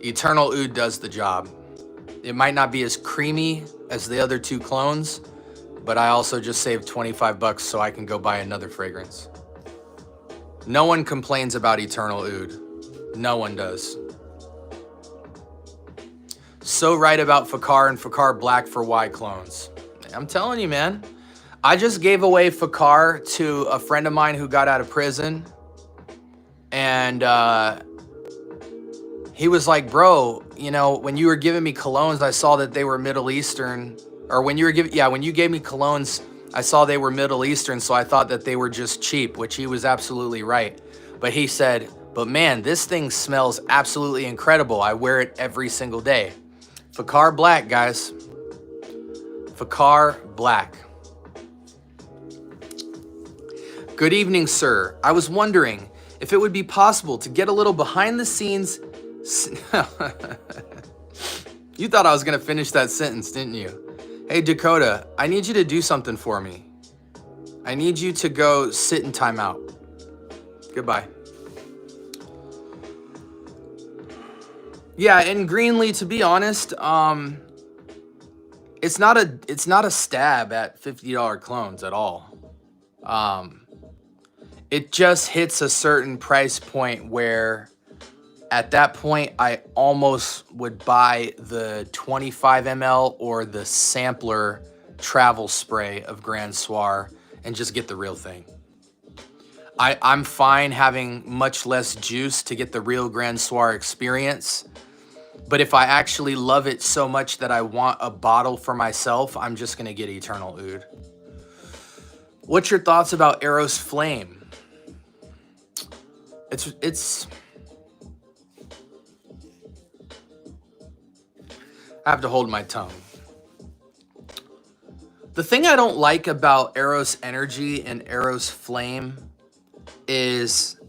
Eternal Oud does the job. It might not be as creamy as the other 2 clones, but I also just saved 25 bucks so I can go buy another fragrance. No one complains about Eternal Oud. No one does. So right about Fakar and Fakar Black for Y clones. I'm telling you, man. I just gave away Fakar to a friend of mine who got out of prison. And he was like, bro, you know, when you were giving me colognes, I saw that they were Middle Eastern. Or when you gave me colognes, I saw they were Middle Eastern, so I thought that they were just cheap, which he was absolutely right. But he said, but man, this thing smells absolutely incredible. I wear it every single day. Fakar Black, guys. Fakar Black. Good evening, sir. I was wondering if it would be possible to get a little behind the scenes You thought I was gonna finish that sentence, didn't you? Hey, Dakota, I need you to do something for me. I need you to go sit in timeout. Goodbye. Yeah, and Greenlee, to be honest, it's not a stab at $50 clones at all. It just hits a certain price point where at that point I almost would buy the 25 ml or the sampler travel spray of Grand Soir and just get the real thing. I'm fine having much less juice to get the real Grand Soir experience. But if I actually love it so much that I want a bottle for myself, I'm just gonna get Eternal Oud. What's your thoughts about Eros Flame? It's I have to hold my tongue. The thing I don't like about Eros Energy and Eros Flame is,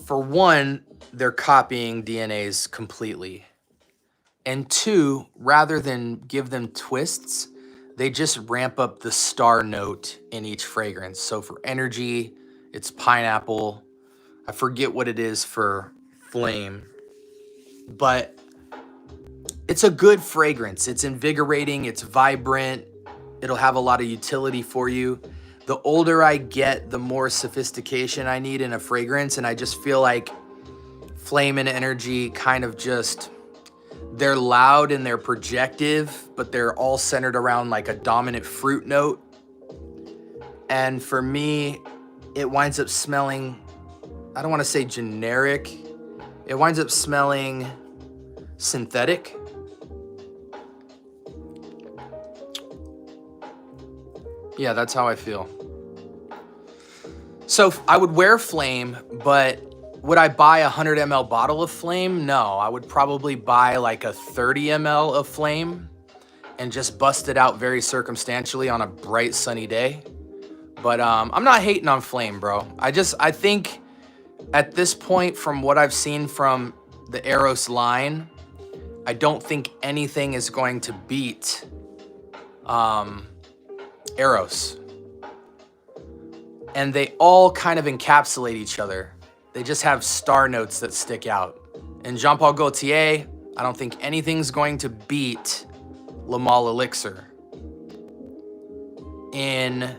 for one, they're copying DNAs completely. And two, rather than give them twists, they just ramp up the star note in each fragrance. So for Energy, it's pineapple. I forget what it is for Flame, but it's a good fragrance. It's invigorating, it's vibrant, it'll have a lot of utility for you. The older I get, the more sophistication I need in a fragrance, and I just feel like Flame and Energy kind of just, they're loud and they're projective, but they're all centered around like a dominant fruit note. And for me, it winds up smelling, I don't want to say generic, it winds up smelling synthetic. Yeah, that's how I feel. So I would wear Flame, but would I buy a 100 ml bottle of Flame? No, I would probably buy like a 30 ml of Flame and just bust it out very circumstantially on a bright sunny day. But I'm not hating on Flame, bro. I think at this point, from what I've seen from the Eros line, I don't think anything is going to beat Eros. And they all kind of encapsulate each other. They just have star notes that stick out. In Jean Paul Gaultier, I don't think anything's going to beat Le Male Elixir. In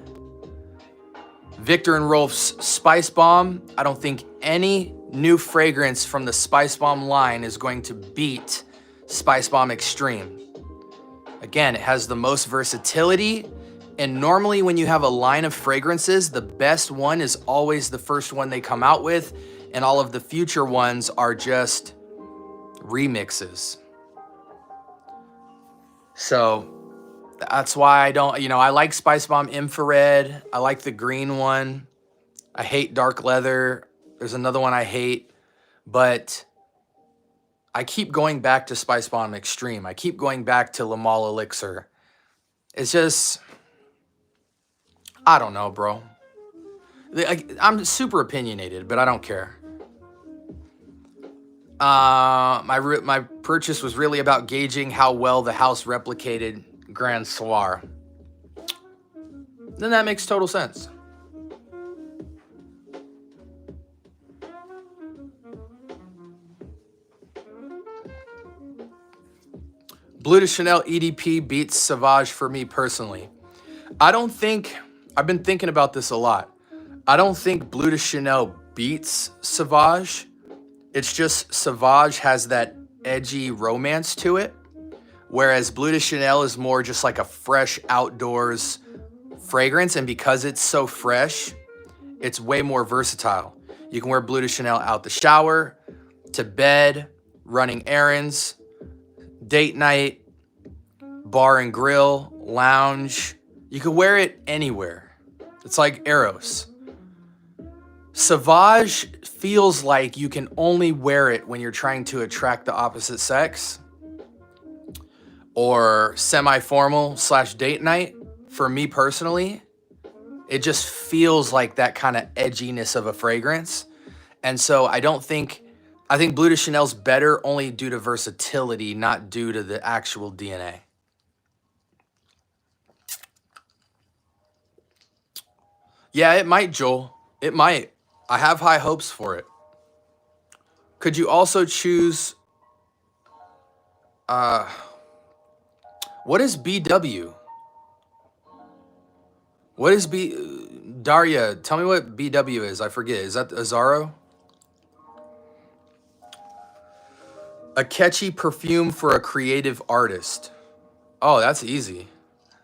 Victor and Rolf's Spice Bomb, I don't think any new fragrance from the Spice Bomb line is going to beat Spice Bomb Extreme. Again, it has the most versatility, and normally when you have a line of fragrances, the best one is always the first one they come out with, and all of the future ones are just remixes. So that's why I don't, I like Spice Bomb Infrared. I like the green one. I hate Dark Leather. There's another one I hate, but I keep going back to Spice Bomb Extreme. I keep going back to Le Male Elixir. It's just, I don't know, bro. I'm super opinionated, but I don't care. My purchase was really about gauging how well the house replicated Grand Soir. Then that makes total sense. Bleu de Chanel EDP beats Sauvage for me personally. I've been thinking about this a lot. I don't think Bleu de Chanel beats Sauvage. It's just Sauvage has that edgy romance to it, whereas Bleu de Chanel is more just like a fresh outdoors fragrance, and because it's so fresh, it's way more versatile. You can wear Bleu de Chanel out the shower, to bed, running errands, date night, bar and grill, lounge. You can wear it anywhere. It's like Eros. Sauvage feels like you can only wear it when you're trying to attract the opposite sex, or semi-formal / date night. For me personally, it just feels like that kind of edginess of a fragrance. And so I don't think I think Bleu de Chanel's better only due to versatility, not due to the actual DNA. Yeah, it might, Joel. It might. I have high hopes for it. Could you also choose, what is BW? What is Daria, tell me what BW is. I forget. Is that Azaro? A catchy perfume for a creative artist. Oh, that's easy.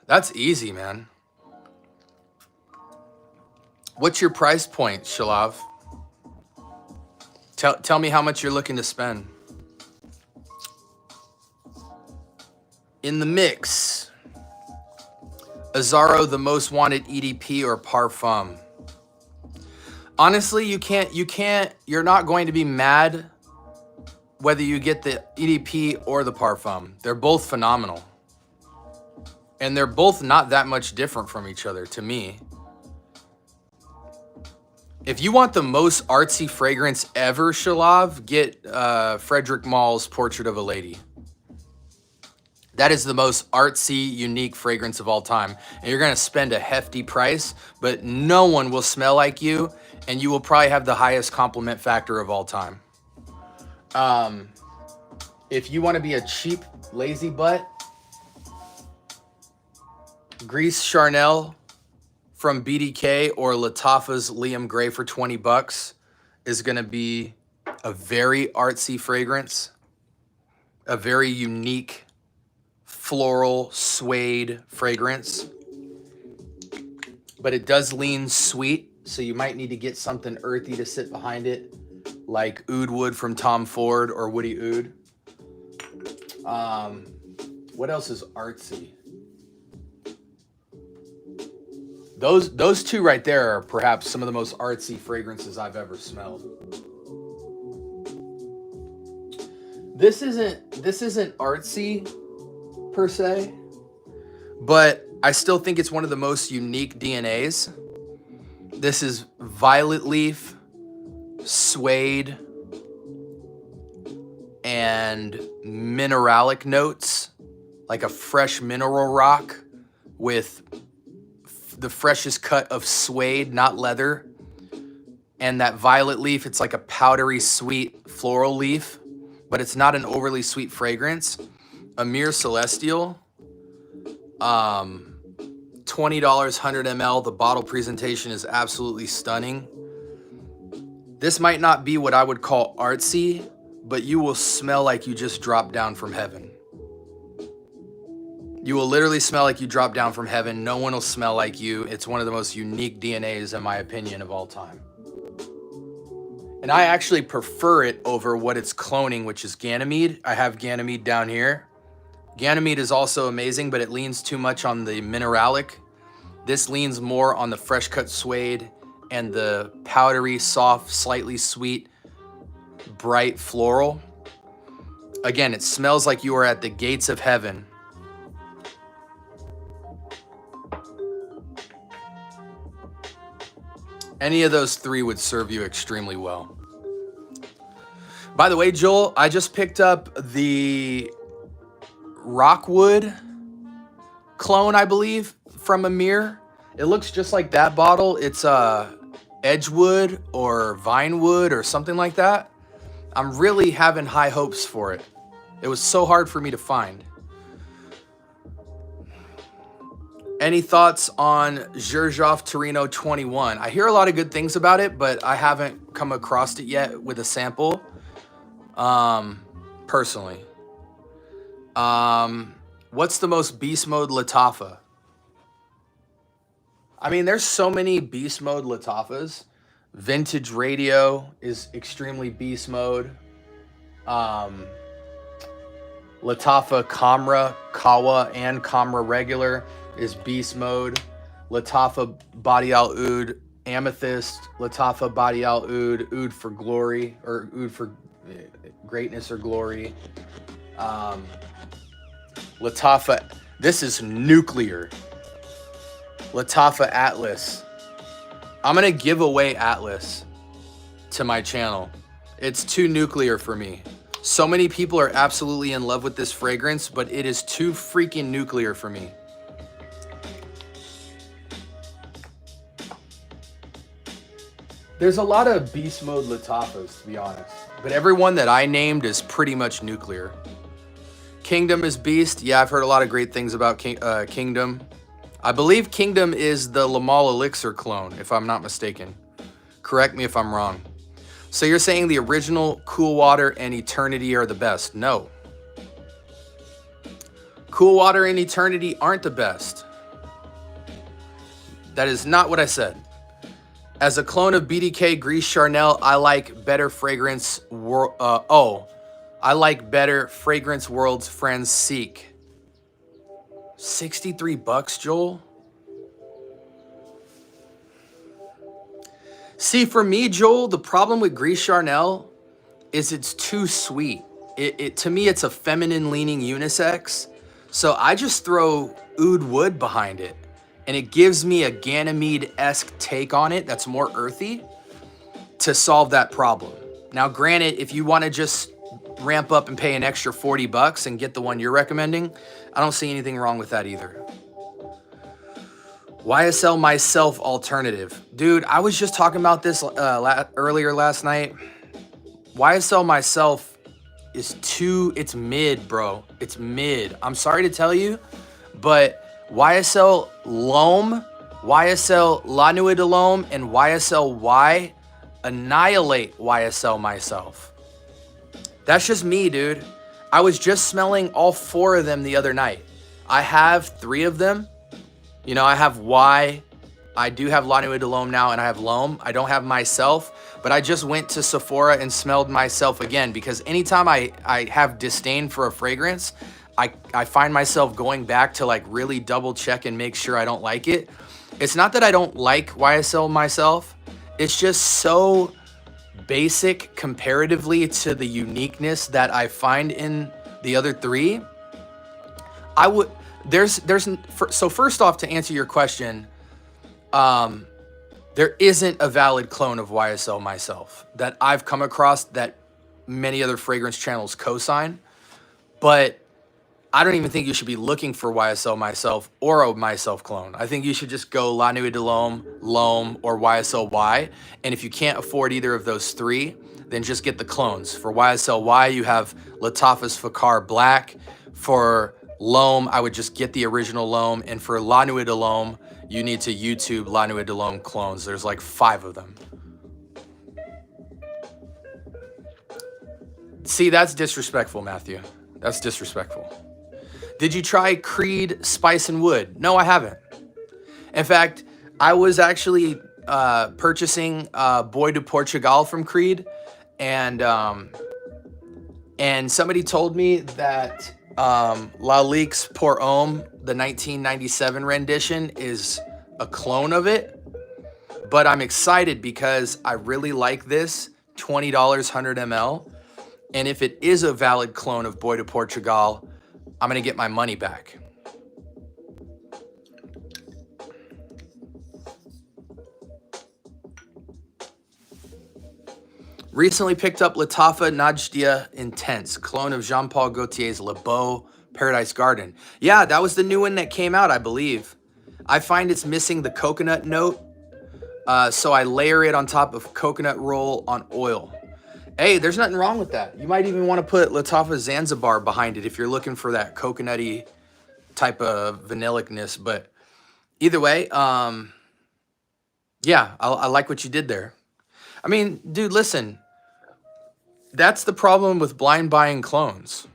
That's easy, man. What's your price point, Shalav? Tell me how much you're looking to spend. In the mix, Azaro, the most wanted EDP or parfum. Honestly, you're not going to be mad whether you get the EDP or the parfum. They're both phenomenal. And they're both not that much different from each other to me. If you want the most artsy fragrance ever, Shalav, get Frederic Mall's Portrait of a Lady. That is the most artsy, unique fragrance of all time. And you're gonna spend a hefty price, but no one will smell like you, and you will probably have the highest compliment factor of all time. If you wanna be a cheap, lazy butt, Grease Charnel from BDK or Lattafa's Liam Gray for 20 bucks is gonna be a very artsy fragrance, a very unique floral suede fragrance, but it does lean sweet, so you might need to get something earthy to sit behind it, like Oud Wood from Tom Ford or Woody Oud. What else is artsy? Those two right there are perhaps some of the most artsy fragrances I've ever smelled. This isn't artsy per se, but I still think it's one of the most unique DNAs. This is violet leaf, suede, and mineralic notes, like a fresh mineral rock with the freshest cut of suede, not leather. And that violet leaf, it's like a powdery sweet floral leaf, but it's not an overly sweet fragrance. Amir Celestial, $20, 100 ml. The bottle presentation is absolutely stunning. This might not be what I would call artsy, but you will smell like you just dropped down from heaven. You will literally smell like you dropped down from heaven. No one will smell like you. It's one of the most unique DNAs, in my opinion, of all time. And I actually prefer it over what it's cloning, which is Ganymede. I have Ganymede down here. Ganymede is also amazing, but it leans too much on the mineralic. This leans more on the fresh cut suede and the powdery, soft, slightly sweet, bright floral. Again, it smells like you are at the gates of heaven. Any of those three would serve you extremely well. By the way, Joel, I just picked up the Rockwood clone, I believe, from Amir. It looks just like that bottle. It's Edgewood or Vinewood or something like that. I'm really having high hopes for it. It was so hard for me to find. Any thoughts on Xerjoff Torino 21? I hear a lot of good things about it, but I haven't come across it yet with a sample, personally. What's the most beast mode Lattafa? I mean, there's so many beast mode Lattafas. Vintage Radio is extremely beast mode. Lattafa Camera, Kawa, and Camera Regular is beast mode. Lattafa Body Al Oud, Amethyst, Lattafa Body Al Oud, Oud for Glory, or Oud for Greatness or Glory. Lattafa, this is nuclear. Lattafa Atlas. I'm gonna give away Atlas to my channel. It's too nuclear for me. So many people are absolutely in love with this fragrance, but it is too freaking nuclear for me. There's a lot of beast mode Lattafas, to be honest, but everyone that I named is pretty much nuclear. Kingdom is beast. Yeah, I've heard a lot of great things about Kingdom. I believe Kingdom is the Lamal Elixir clone, if I'm not mistaken. Correct me if I'm wrong. So you're saying the original Cool Water and Eternity are the best? No. Cool Water and Eternity aren't the best. That is not what I said. As a clone of BDK Gris Charnel, I like better fragrance. I like better fragrance world's friends seek. 63 bucks, Joel. See, for me, Joel, the problem with Gris Charnel is it's too sweet. To me, it's a feminine-leaning unisex. So I just throw oud wood behind it. And it gives me a Ganymede-esque take on it that's more earthy to solve that problem. Now, granted, if you want to just ramp up and pay an extra 40 bucks and get the one you're recommending, I don't see anything wrong with that either. YSL Myself alternative. Dude, I was just talking about this earlier last night. YSL Myself is it's mid, bro. It's mid. I'm sorry to tell you, but YSL L'Homme, YSL La Nuit de l'Homme, and YSL Y annihilate YSL Myself. That's just me, dude. I was just smelling all 4 of them the other night. I have 3 of them. You know, I have Y, I do have La Nuit de l'Homme now, and I have L'Homme. I don't have Myself, but I just went to Sephora and smelled Myself again, because anytime I have disdain for a fragrance, I find myself going back to like really double check and make sure I don't like it. It's not that I don't like YSL Myself. It's just so basic comparatively to the uniqueness that I find in the other 3. So first off, to answer your question, there isn't a valid clone of YSL Myself that I've come across that many other fragrance channels co-sign, but I don't even think you should be looking for YSL Myself or a Myself clone. I think you should just go La Nuit de l'Homme, L'Homme, or YSL Y. And if you can't afford either of those 3, then just get the clones. For YSL Y, you have Lattafas Fakar Black. For L'Homme, I would just get the original L'Homme. And for La Nuit de l'Homme, you need to YouTube La Nuit de l'Homme clones. There's like 5 of them. See, that's disrespectful, Matthew. That's disrespectful. Did you try Creed Spice and Wood? No, I haven't. In fact, I was actually purchasing Boy de Portugal from Creed, and somebody told me that La Leaks Pour Homme, the 1997 rendition, is a clone of it. But I'm excited because I really like this $20 100 ml, and if it is a valid clone of Boy de Portugal, I'm gonna get my money back. Recently picked up Lattafa Najdia Intense, clone of Jean-Paul Gaultier's Le Beau Paradise Garden. Yeah, that was the new one that came out, I believe. I find it's missing the coconut note, so I layer it on top of coconut roll on oil. Hey, there's nothing wrong with that. You might even want to put Lattafa Zanzibar behind it if you're looking for that coconutty type of vanillicness. But either way, yeah, I like what you did there. I mean, dude, listen. That's the problem with blind buying clones.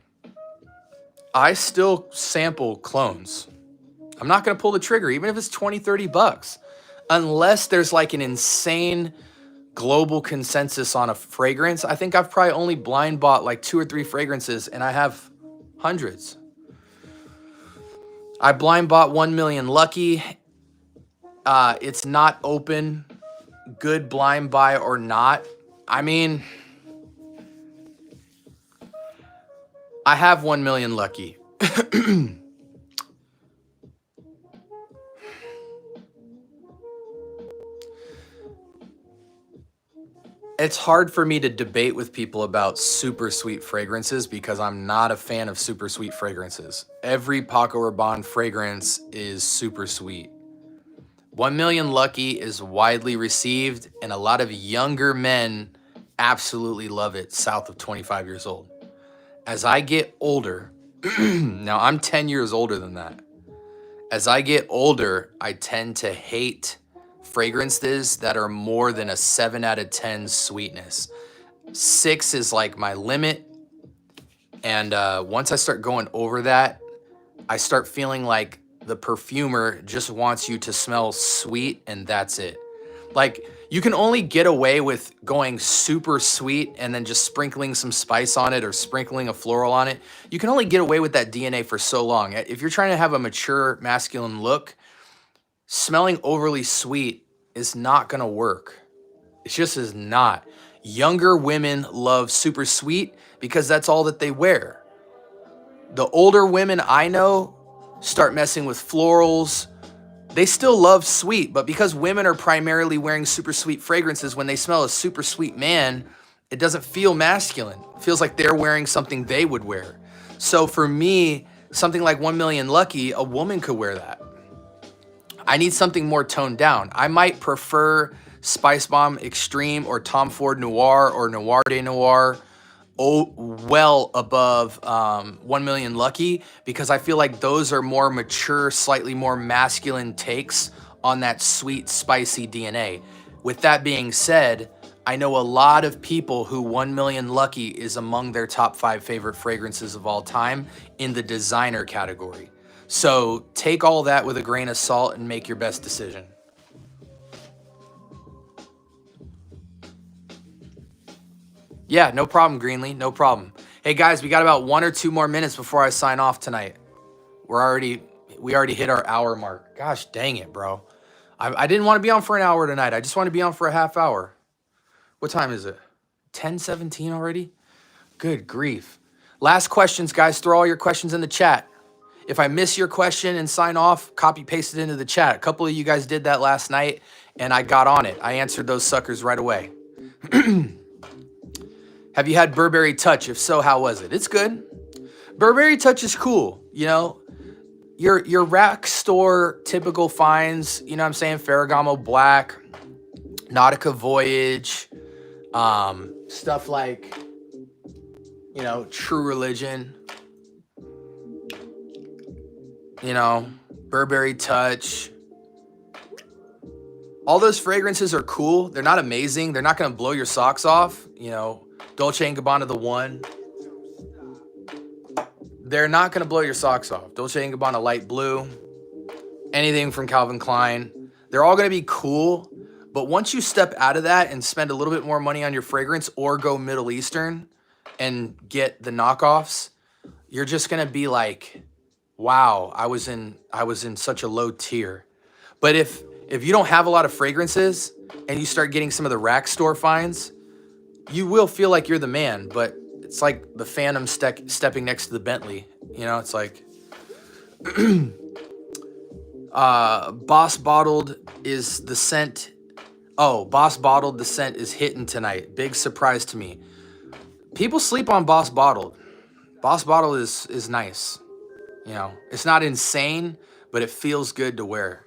I still sample clones. I'm not going to pull the trigger, even if it's 20, 30 bucks. Unless there's like an insane global consensus on a fragrance. I think I've probably only blind bought like 2 or 3 fragrances, and I have hundreds. I blind bought 1 Million Lucky. It's not open. Good blind buy or not. I mean, I have 1 Million Lucky. It's hard for me to debate with people about super sweet fragrances because I'm not a fan of super sweet fragrances. Every Paco Rabanne fragrance is super sweet. 1 Million Lucky is widely received, and a lot of younger men absolutely love it south of 25 years old. As I get older, now I'm 10 years older than that. As I get older, I tend to hate fragrances that are more than a 7 out of 10 sweetness. 6 is like my limit. And once I start going over that, I start feeling like the perfumer just wants you to smell sweet and that's it. Like, you can only get away with going super sweet and then just sprinkling some spice on it or sprinkling a floral on it. You can only get away with that DNA for so long. If you're trying to have a mature masculine look, smelling overly sweet is not gonna work. It just is not. Younger women love super sweet because that's all that they wear. The older women I know start messing with florals. They still love sweet, but because women are primarily wearing super sweet fragrances, when they smell a super sweet man, it doesn't feel masculine. It feels like they're wearing something they would wear. So for me, something like 1 Million Lucky, a woman could wear that. I need something more toned down. I might prefer Spice Bomb Extreme or Tom Ford Noir or Noir de Noir well above 1 Million Lucky, because I feel like those are more mature, slightly more masculine takes on that sweet, spicy DNA. With that being said, I know a lot of people who 1 Million Lucky is among their top 5 favorite fragrances of all time in the designer category. So take all that with a grain of salt and make your best decision. Yeah, no problem, Greenlee, no problem. Hey guys, we got about 1 or 2 more minutes before I sign off tonight. We already hit our hour mark. Gosh dang it, bro. I didn't want to be on for an hour tonight. I just want to be on for a half hour. What time is it? 10:17 already? Good grief. Last questions, guys. Throw all your questions in the chat. If I miss your question and sign off, copy paste it into the chat. A couple of you guys did that last night and I got on it. I answered those suckers right away. Have you had Burberry Touch? If so, how was it? It's good. Burberry Touch is cool. You know, your rack store typical finds, you know what I'm saying? Ferragamo Black, Nautica Voyage, stuff like, you know, True Religion, you know, Burberry Touch. All those fragrances are cool. They're not amazing. They're not going to blow your socks off, you know. Dolce & Gabbana The One. They're not going to blow your socks off. Dolce & Gabbana Light Blue. Anything from Calvin Klein. They're all going to be cool. But once you step out of that and spend a little bit more money on your fragrance or go Middle Eastern and get the knockoffs, you're just going to be like, wow, I was in such a low tier. But if you don't have a lot of fragrances and you start getting some of the rack store finds, you will feel like you're the man, but it's like the Phantom stepping next to the Bentley. You know, it's like Boss Bottled is the scent. Oh, Boss Bottled, the scent is hitting tonight. Big surprise to me. People sleep on Boss Bottled. Boss Bottled is nice. You know, it's not insane, but it feels good to wear.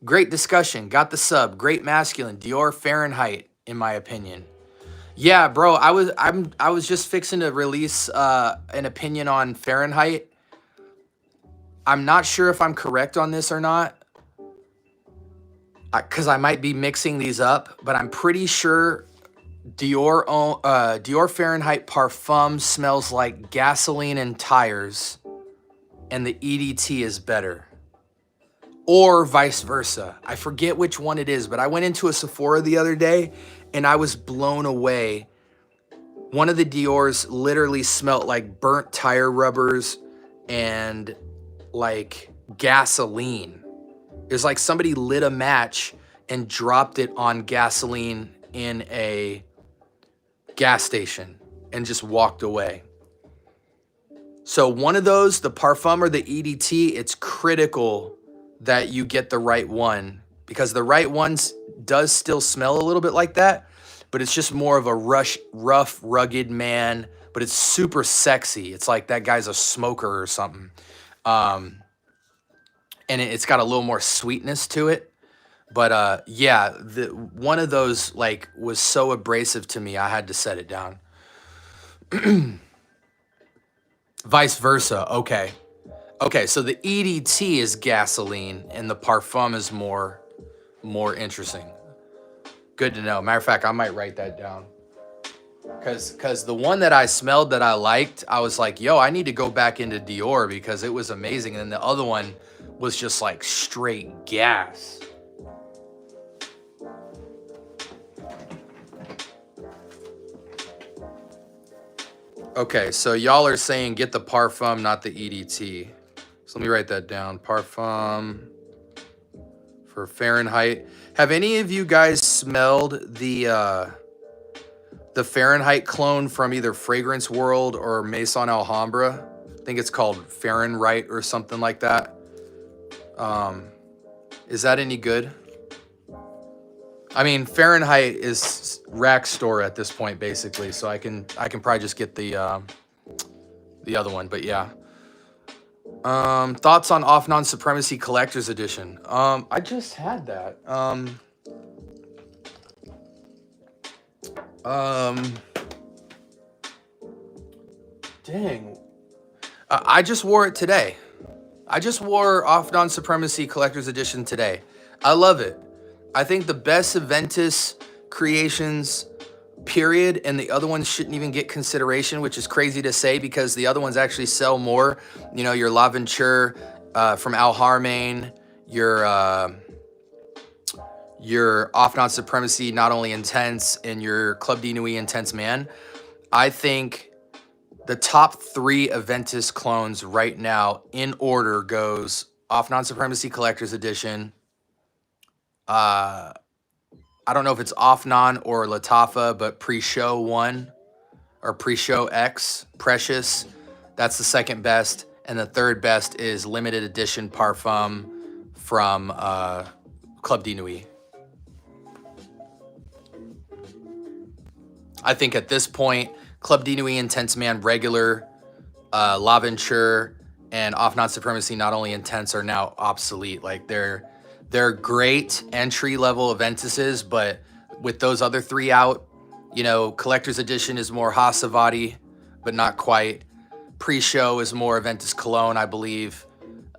Great discussion. Got the sub. Great masculine. Dior Fahrenheit, in my opinion. Yeah, bro, I was just fixing to release an opinion on Fahrenheit. I'm not sure if I'm correct on this or not, because I might be mixing these up, but I'm pretty sure Dior Fahrenheit Parfum smells like gasoline and tires, and the EDT is better. Or vice versa. I forget which one it is, but I went into a Sephora the other day and I was blown away. One of the Dior's literally smelled like burnt tire rubbers and like gasoline. It was like somebody lit a match and dropped it on gasoline in a gas station and just walked away. So one of those, the Parfum or the EDT, it's critical that you get the right one, because the right ones does still smell a little bit like that, but it's just more of a rough, rugged man, but it's super sexy. It's like that guy's a smoker or something. And it's got a little more sweetness to it. But yeah, one of those like was so abrasive to me, I had to set it down. Vice versa. Okay. Okay, so the EDT is gasoline and the Parfum is more interesting. Good to know. Matter of fact, I might write that down. Cause the one that I smelled that I liked, I was like, yo, I need to go back into Dior because it was amazing. And the other one was just like straight gas. Okay, so y'all are saying get the Parfum, not the EDT. So let me write that down. Parfum for Fahrenheit. Have any of you guys smelled the Fahrenheit clone from either Fragrance World or Maison Alhambra? I think it's called Fahrenheit or something like that. Is that any good? I mean, Fahrenheit is rack store at this point, basically. So I can probably just get the other one. But yeah. Thoughts on Off Non-Supremacy Collector's Edition? I just had that. Dang. I just wore it today. I just wore Off Non-Supremacy Collector's Edition today. I love it. I think the best Aventus creations, period, and the other ones shouldn't even get consideration, which is crazy to say because the other ones actually sell more. You know, your L'Aventure from Al Harmain, your Off Non-Supremacy, Not Only Intense, and your Club de Nuit Intense Man. I think the top 3 Aventus clones right now in order goes Off Non-Supremacy Collector's Edition. I don't know if it's Off Non or Lattafa, but Pre-Show 1 or Pre-Show X, Precious. That's the second best. And the third best is Limited Edition Parfum from Club de Nuit. I think at this point, Club de Nuit Intense Man regular, L'Aventure, and Off Non-Supremacy Not Only Intense are now obsolete. Like they're great entry-level Aventuses, but with those other 3 out, you know, Collector's Edition is more Hasavati, but not quite. Pre-Show is more Aventus Cologne, I believe.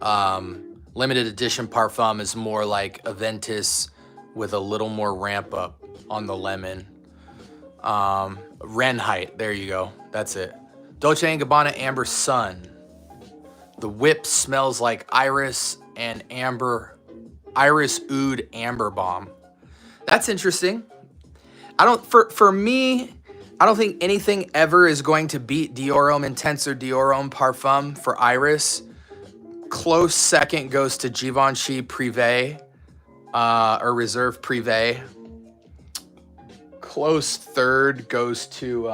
Limited Edition Parfum is more like Aventus with a little more ramp up on the lemon. Renheit, there you go. That's it. Dolce & Gabbana Amber Sun. The whip smells like iris and amber. Iris Oud Amber Bomb. That's interesting. For me, I don't think anything ever is going to beat Dior Homme Intense or Dior Homme Parfum for Iris. Close second goes to Givenchy Privé or Reserve Privé. Close third goes to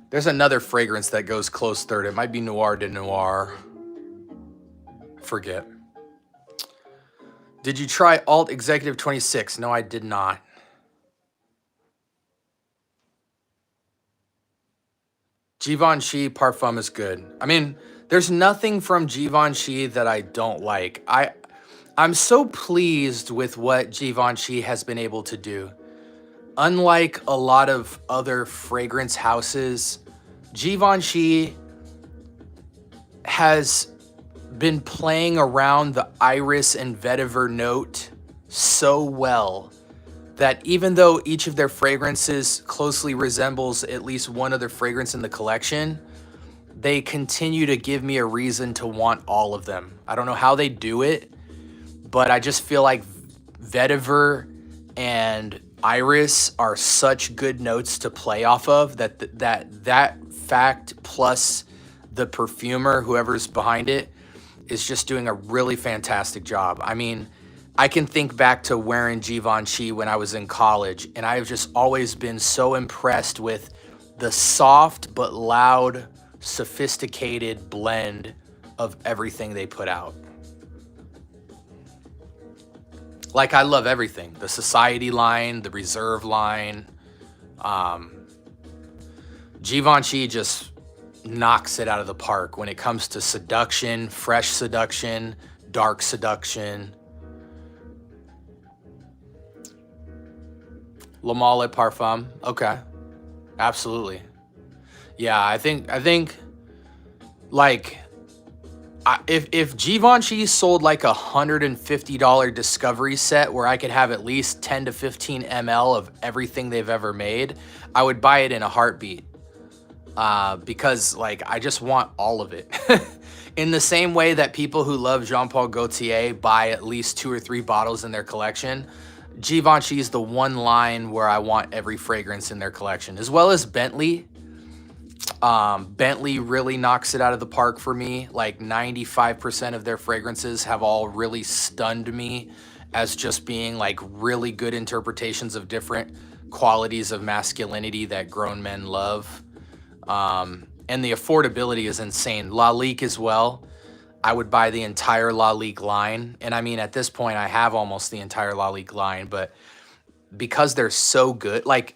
there's another fragrance that goes close third. It might be Noir de Noir. Forget. Did you try Alt Executive 26? No, I did not. Givenchy Parfum is good. I mean, there's nothing from Givenchy that I don't like. I'm so pleased with what Givenchy has been able to do. Unlike a lot of other fragrance houses, Givenchy has been playing around the iris and vetiver note so well that even though each of their fragrances closely resembles at least one other fragrance in the collection, they continue to give me a reason to want all of them. I don't know how they do it, but I just feel like vetiver and iris are such good notes to play off of that fact plus the perfumer, whoever's behind it, is just doing a really fantastic job. I mean, I can think back to wearing Givenchy when I was in college, and I've just always been so impressed with the soft but loud, sophisticated blend of everything they put out. Like, I love everything. The Society line, the Reserve line. Givenchy just knocks it out of the park when it comes to seduction, fresh seduction, dark seduction. Le Male Parfum. Okay. Absolutely. Yeah, I think like if Givenchy sold like $150 discovery set where I could have at least 10 to 15 ml of everything they've ever made, I would buy it in a heartbeat. Because like I just want all of it. In the same way that people who love Jean Paul Gaultier buy at least 2 or 3 bottles in their collection, Givenchy is the one line where I want every fragrance in their collection, as well as Bentley. Bentley really knocks it out of the park for me. Like 95% of their fragrances have all really stunned me as just being like really good interpretations of different qualities of masculinity that grown men love. And the affordability is insane. Lalique as well. I would buy the entire Lalique line. And I mean, at this point, I have almost the entire Lalique line, but because they're so good, like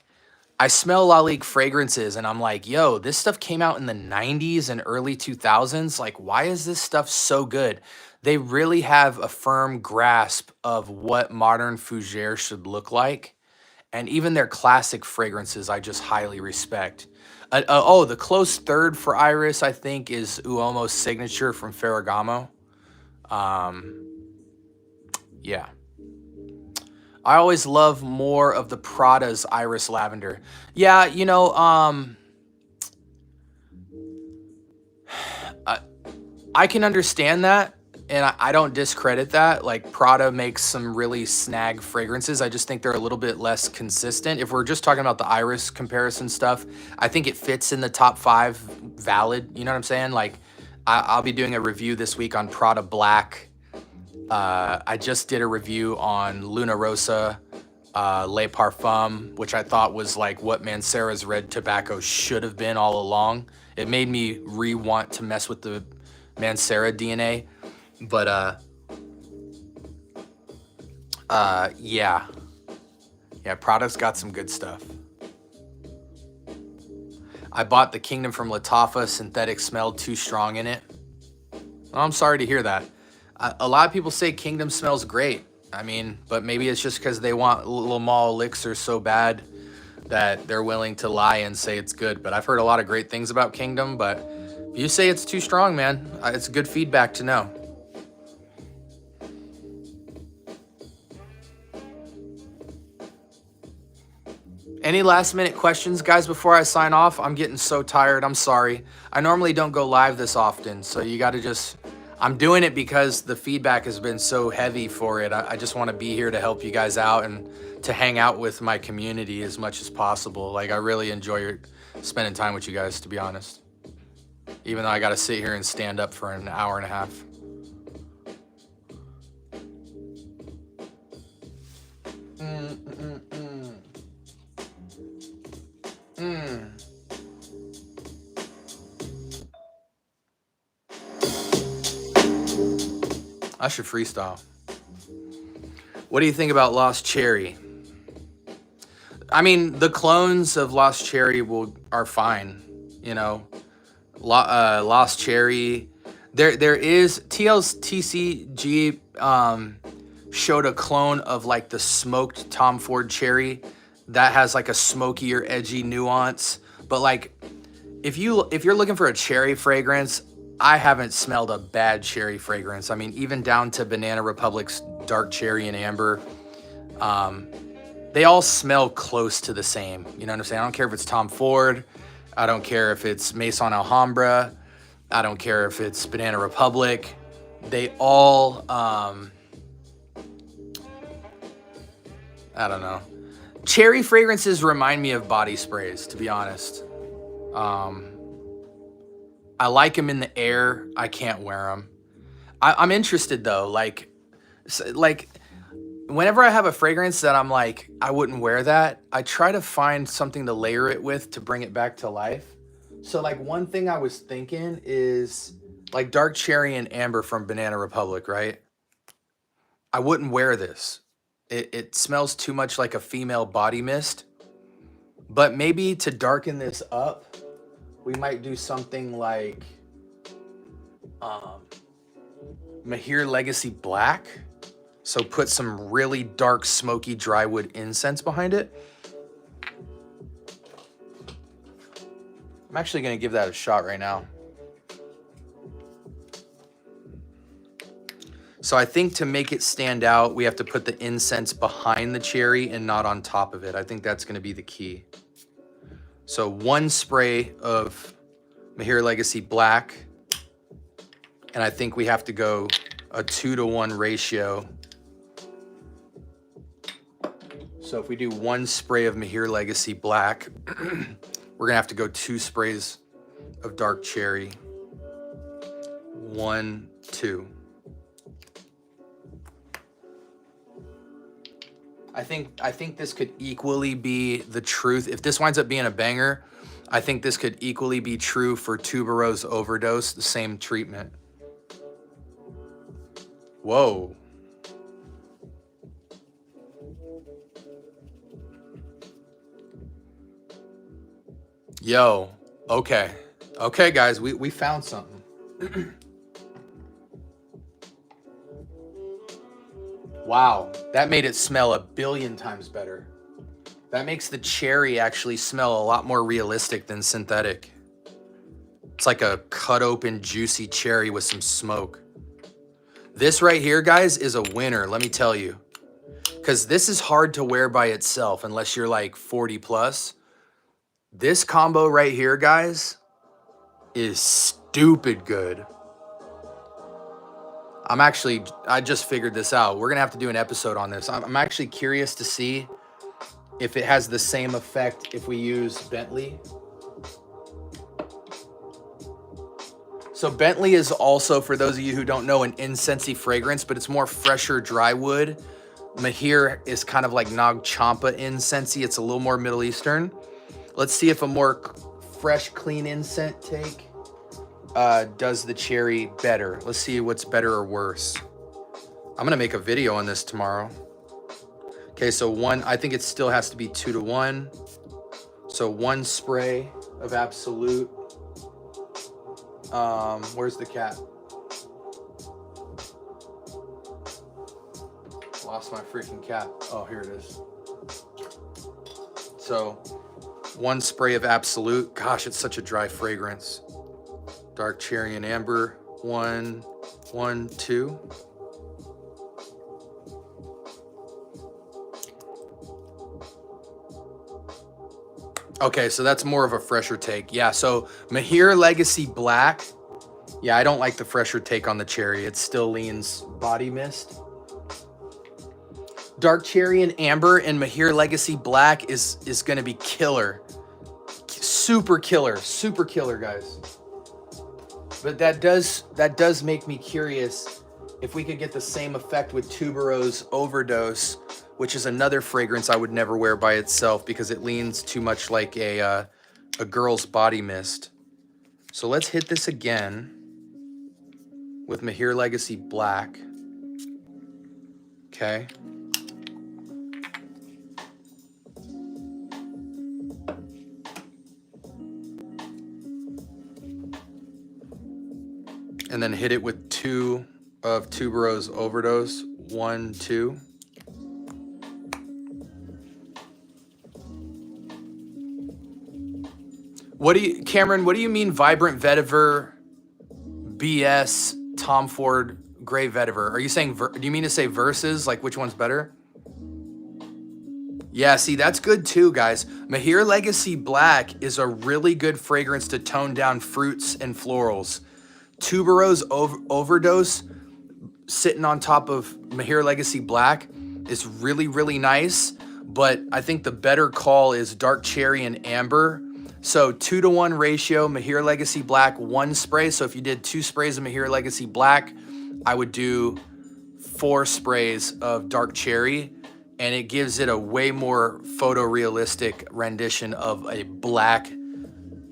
I smell Lalique fragrances and I'm like, yo, this stuff came out in the 90s and early 2000s. Like, why is this stuff so good? They really have a firm grasp of what modern fougere should look like. And even their classic fragrances, I just highly respect. Oh, the close third for Iris, I think, is Uomo's Signature from Ferragamo. Yeah. I always love more of the Prada's Iris Lavender. Yeah, you know, I can understand that, and I don't discredit that. Like Prada makes some really snag fragrances. I just think they're a little bit less consistent. If we're just talking about the Iris comparison stuff, I think it fits in the top 5 valid. You know what I'm saying? Like I'll be doing a review this week on Prada Black. I just did a review on Luna Rosa, Le Parfum, which I thought was like what Mancera's red tobacco should have been all along. It made me want to mess with the Mancera DNA, but yeah, Prada's got some good stuff. I bought the Kingdom from Lattafa. Synthetic smelled too strong in it. Well, I'm sorry to hear that. A lot of people say Kingdom smells great. I mean, but maybe it's just because they want Le Male Elixir so bad that they're willing to lie and say it's good. But I've heard a lot of great things about Kingdom, but if you say it's too strong, man, it's good feedback to know. Any last minute questions, guys, before I sign off? I'm getting so tired. I'm sorry. I normally don't go live this often, so you got to just... I'm doing it because the feedback has been so heavy for it. I just want to be here to help you guys out and to hang out with my community as much as possible. Like, I really enjoy spending time with you guys, to be honest. Even though I got to sit here and stand up for an hour and a half. I should freestyle. What do you think about Lost Cherry? I mean, the clones of Lost Cherry are fine, you know. Lost Cherry. There is TCG showed a clone of like the smoked Tom Ford Cherry that has like a smokier, edgy nuance. But like, if you're looking for a cherry fragrance, I haven't smelled a bad cherry fragrance. I mean, even down to Banana Republic's Dark Cherry and Amber. They all smell close to the same. You know what I'm saying? I don't care if it's Tom Ford. I don't care if it's Maison Alhambra. I don't care if it's Banana Republic. They all, I don't know. Cherry fragrances remind me of body sprays, to be honest. I like them in the air. I can't wear them. I'm interested though. Like whenever I have a fragrance that I'm like, I wouldn't wear that, I try to find something to layer it with to bring it back to life. So like one thing I was thinking is like Dark Cherry and Amber from Banana Republic, right? I wouldn't wear this. It smells too much like a female body mist. But maybe to darken this up, we might do something like Mahir Legacy Black. So put some really dark, smoky drywood incense behind it. I'm actually going to give that a shot right now. So I think to make it stand out, we have to put the incense behind the cherry and not on top of it. I think that's going to be the key. So 1 spray of Mahir Legacy Black. And I think we have to go a 2-to-1 ratio. So if we do 1 spray of Mahir Legacy Black, we're gonna have to go 2 sprays of dark cherry. 1, 2. I think this could equally be the truth. If this winds up being a banger, I think this could equally be true for Tuberose Overdose, the same treatment. Whoa. Yo, okay. Okay, guys, we found something. Wow, that made it smell a billion times better. That makes the cherry actually smell a lot more realistic than synthetic. It's like a cut open, juicy cherry with some smoke. This right here, guys, is a winner, let me tell you. Because this is hard to wear by itself unless you're like 40 plus. This combo right here, guys, is stupid good. I just figured this out. We're gonna have to do an episode on this. I'm actually curious to see if it has the same effect if we use Bentley. So Bentley is also, for those of you who don't know, an incensey fragrance, but it's more fresher dry wood. Mahir is kind of like Nag Champa incensey. It's a little more Middle Eastern. Let's see if a more fresh, clean incense take does the cherry better. Let's see what's better or worse. I'm gonna make a video on this tomorrow. Okay, so I think it still has to be 2-to-1. So 1 spray of Absolute. Where's the cap? Lost my freaking cap. Oh, here it is. So 1 spray of Absolute. Gosh, it's such a dry fragrance. Dark cherry and amber. 1, 2. Okay, so that's more of a fresher take. Yeah, so Mahir Legacy Black. Yeah, I don't like the fresher take on the cherry. It still leans body mist. Dark cherry and amber and Mahir Legacy Black is going to be killer. Super killer, guys. But that does make me curious if we could get the same effect with Tuberose Overdose, which is another fragrance I would never wear by itself because it leans too much like a girl's body mist. So let's hit this again with Mahir Legacy Black. Okay. And then hit it with 2 of Tuberose Overdose. 1, 2. Cameron, what do you mean Vibrant Vetiver, BS, Tom Ford, Gray Vetiver? Are you saying, do you mean to say versus? Like which one's better? Yeah, see, that's good too, guys. Mahir Legacy Black is a really good fragrance to tone down fruits and florals. Tuberose Overdose sitting on top of Mahir Legacy Black is really, really nice. But I think the better call is dark cherry and amber. So 2-to-1 ratio, Mahir Legacy Black, 1 spray. So if you did 2 sprays of Mahir Legacy Black, I would do 4 sprays of dark cherry. And it gives it a way more photorealistic rendition of a black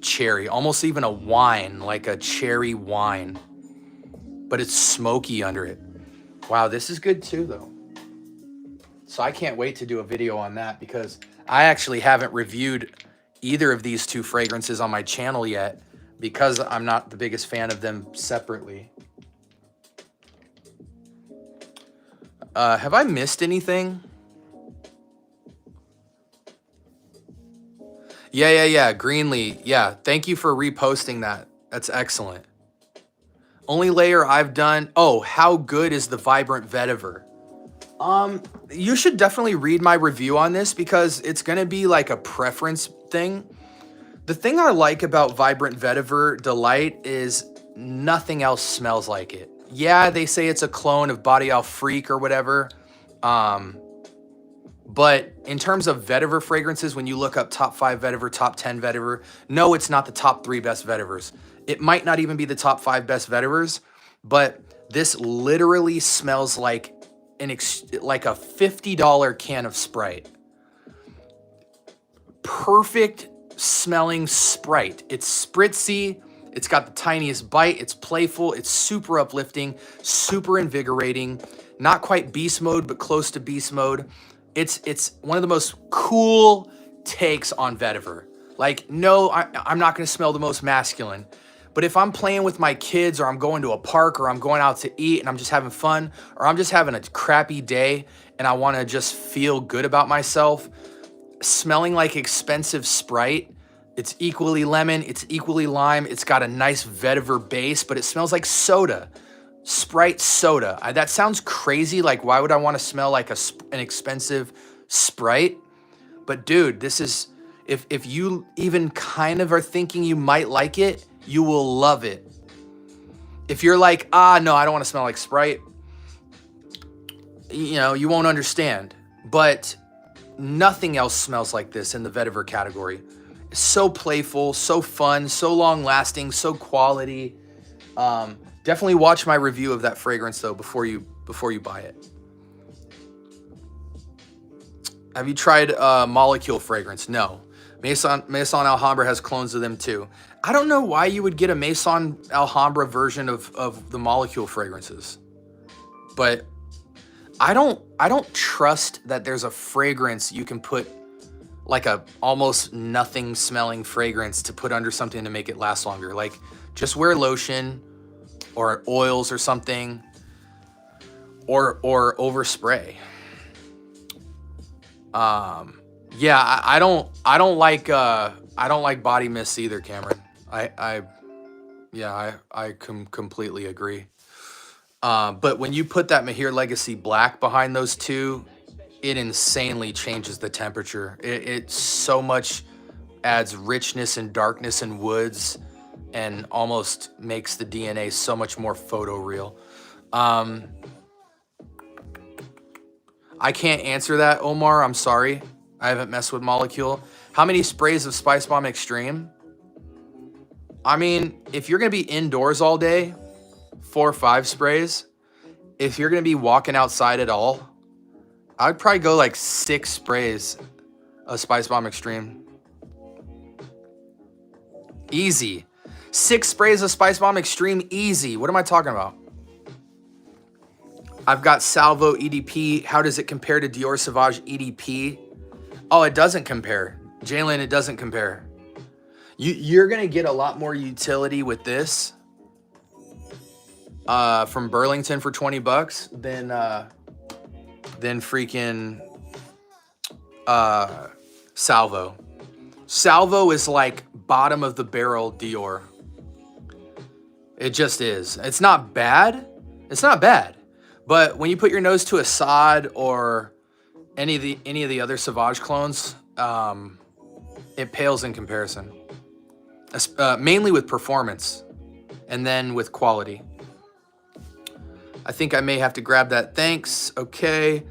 cherry, almost even a wine, like a cherry wine, but it's smoky under it. Wow, this is good too though. So I can't wait to do a video on that because I actually haven't reviewed either of these two fragrances on my channel yet because I'm not the biggest fan of them separately. Have I missed anything? Yeah. Greenlee. Yeah, thank you for reposting that. That's excellent. Only layer I've done. Oh, how good is the Vibrant Vetiver? You should definitely read my review on this because it's going to be like a preference thing. The thing I like about Vibrant Vetiver Delight is nothing else smells like it. Yeah, they say it's a clone of Body Oil Freak or whatever. But in terms of vetiver fragrances, when you look up top 5 vetiver, top 10 vetiver, no, it's not the top 3 best vetivers. It might not even be the top 5 best vetivers, but this literally smells like like a $50 can of Sprite. Perfect smelling Sprite. It's spritzy. It's got the tiniest bite. It's playful. It's super uplifting, super invigorating. Not quite beast mode, but close to beast mode. It's one of the most cool takes on vetiver. Like, no, I'm not going to smell the most masculine. But if I'm playing with my kids or I'm going to a park or I'm going out to eat and I'm just having fun or I'm just having a crappy day and I want to just feel good about myself, smelling like expensive Sprite, it's equally lemon, it's equally lime, it's got a nice vetiver base, but it smells like soda. Sprite soda. That sounds crazy. Like, why would I want to smell like an expensive Sprite? But dude, this is, if you even kind of are thinking you might like it, you will love it. If you're like, no, I don't want to smell like Sprite, you know, you won't understand. But nothing else smells like this in the vetiver category. It's so playful, so fun, so long lasting, so quality. Definitely watch my review of that fragrance though before you buy it. Have you tried Molecule fragrance? No. Maison Alhambra has clones of them too. I don't know why you would get a Maison Alhambra version of the Molecule fragrances, but I don't trust that there's a fragrance you can put like a almost nothing smelling fragrance to put under something to make it last longer. Like, just wear lotion or oils or something, or overspray. Yeah, I don't like body mists either, Cameron. I completely agree. But when you put that Mahir Legacy Black behind those two, it insanely changes the temperature. It so much adds richness and darkness and woods and almost makes the DNA so much more photoreal. I can't answer that, Omar. I'm sorry. I haven't messed with Molecule. How many sprays of Spice Bomb Extreme? I mean, if you're going to be indoors all day, 4 or 5 sprays. If you're going to be walking outside at all, I'd probably go like 6 sprays of Spice Bomb Extreme. Easy. 6 sprays of Spice Bomb Extreme, easy. What am I talking about? I've got Salvo EDP. How does it compare to Dior Sauvage EDP? Oh, it doesn't compare. Jalen, it doesn't compare. You're going to get a lot more utility with this from Burlington for 20 bucks than freaking Salvo. Salvo is like bottom of the barrel Dior. It just is. It's not bad. It's not bad. But when you put your nose to Assad or any of the other Sauvage clones, it pales in comparison. Mainly with performance and then with quality. I think I may have to grab that. Thanks. Okay.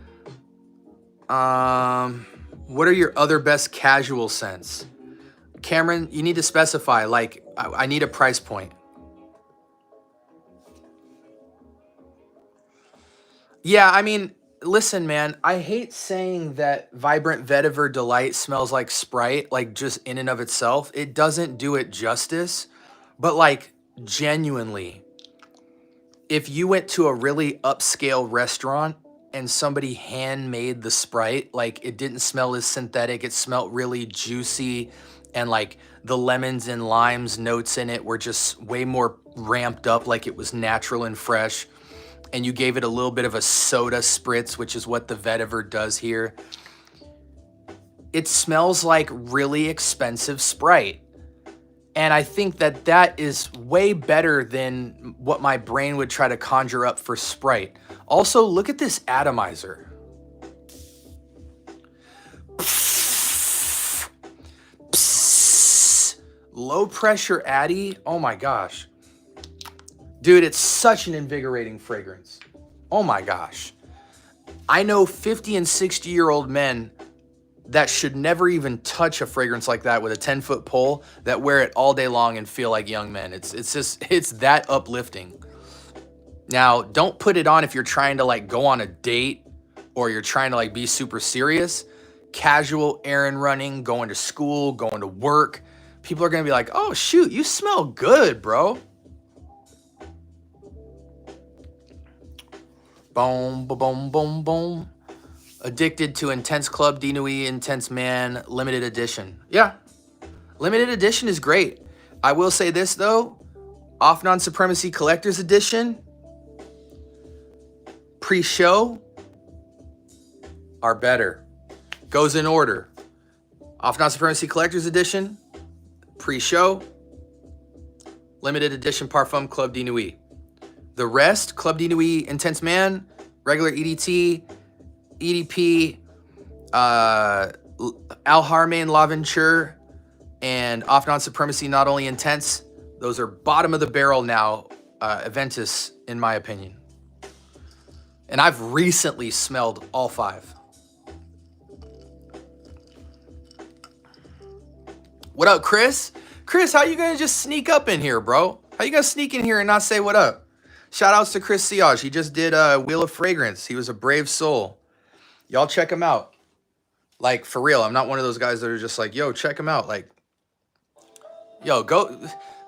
What are your other best casual scents? Cameron, you need to specify, like, I need a price point. Yeah, I mean, listen, man, I hate saying that Vibrant Vetiver Delight smells like Sprite, like just in and of itself. It doesn't do it justice, but like genuinely, if you went to a really upscale restaurant and somebody handmade the Sprite. Like, it didn't smell as synthetic. It smelled really juicy, and like the lemons and limes notes in it were just way more ramped up, like it was natural and fresh. And you gave it a little bit of a soda spritz, which is what the vetiver does here. It smells like really expensive Sprite. And I think that that is way better than what my brain would try to conjure up for Sprite. Also, look at this atomizer. Low pressure Addy. Oh my gosh. Dude, it's such an invigorating fragrance. Oh my gosh. I know 50 and 60-year-old men that should never even touch a fragrance like that with a 10-foot pole, that wear it all day long and feel like young men. It's that uplifting. Now, don't put it on if you're trying to like go on a date or you're trying to like be super serious. Casual errand running, going to school, going to work. People are gonna be like, oh shoot, you smell good, bro. Boom, boom, boom, boom. Addicted to Intense Club de Nuit Intense Man limited edition. Yeah, limited edition is great. I will say this though, Off Non-Supremacy Collector's Edition, pre-show are better. Goes in order. Off Non-Supremacy Collector's Edition, pre-show, limited edition Parfum Club de Nuit. The rest, Club de Nuit Intense Man, regular EDT, EDP, Al Harmain L'Aventure, and Off Non-Supremacy Not Only Intense, those are bottom of the barrel now, Aventus, in my opinion. And I've recently smelled all 5. What up, Chris? Chris, how you gonna just sneak up in here, bro? How you gonna sneak in here and not say what up? Shout outs to Chris Siage. He just did Wheel of Fragrance. He was a brave soul. Y'all check him out. Like, for real, I'm not one of those guys that are just like, yo, check him out. Like, yo, go.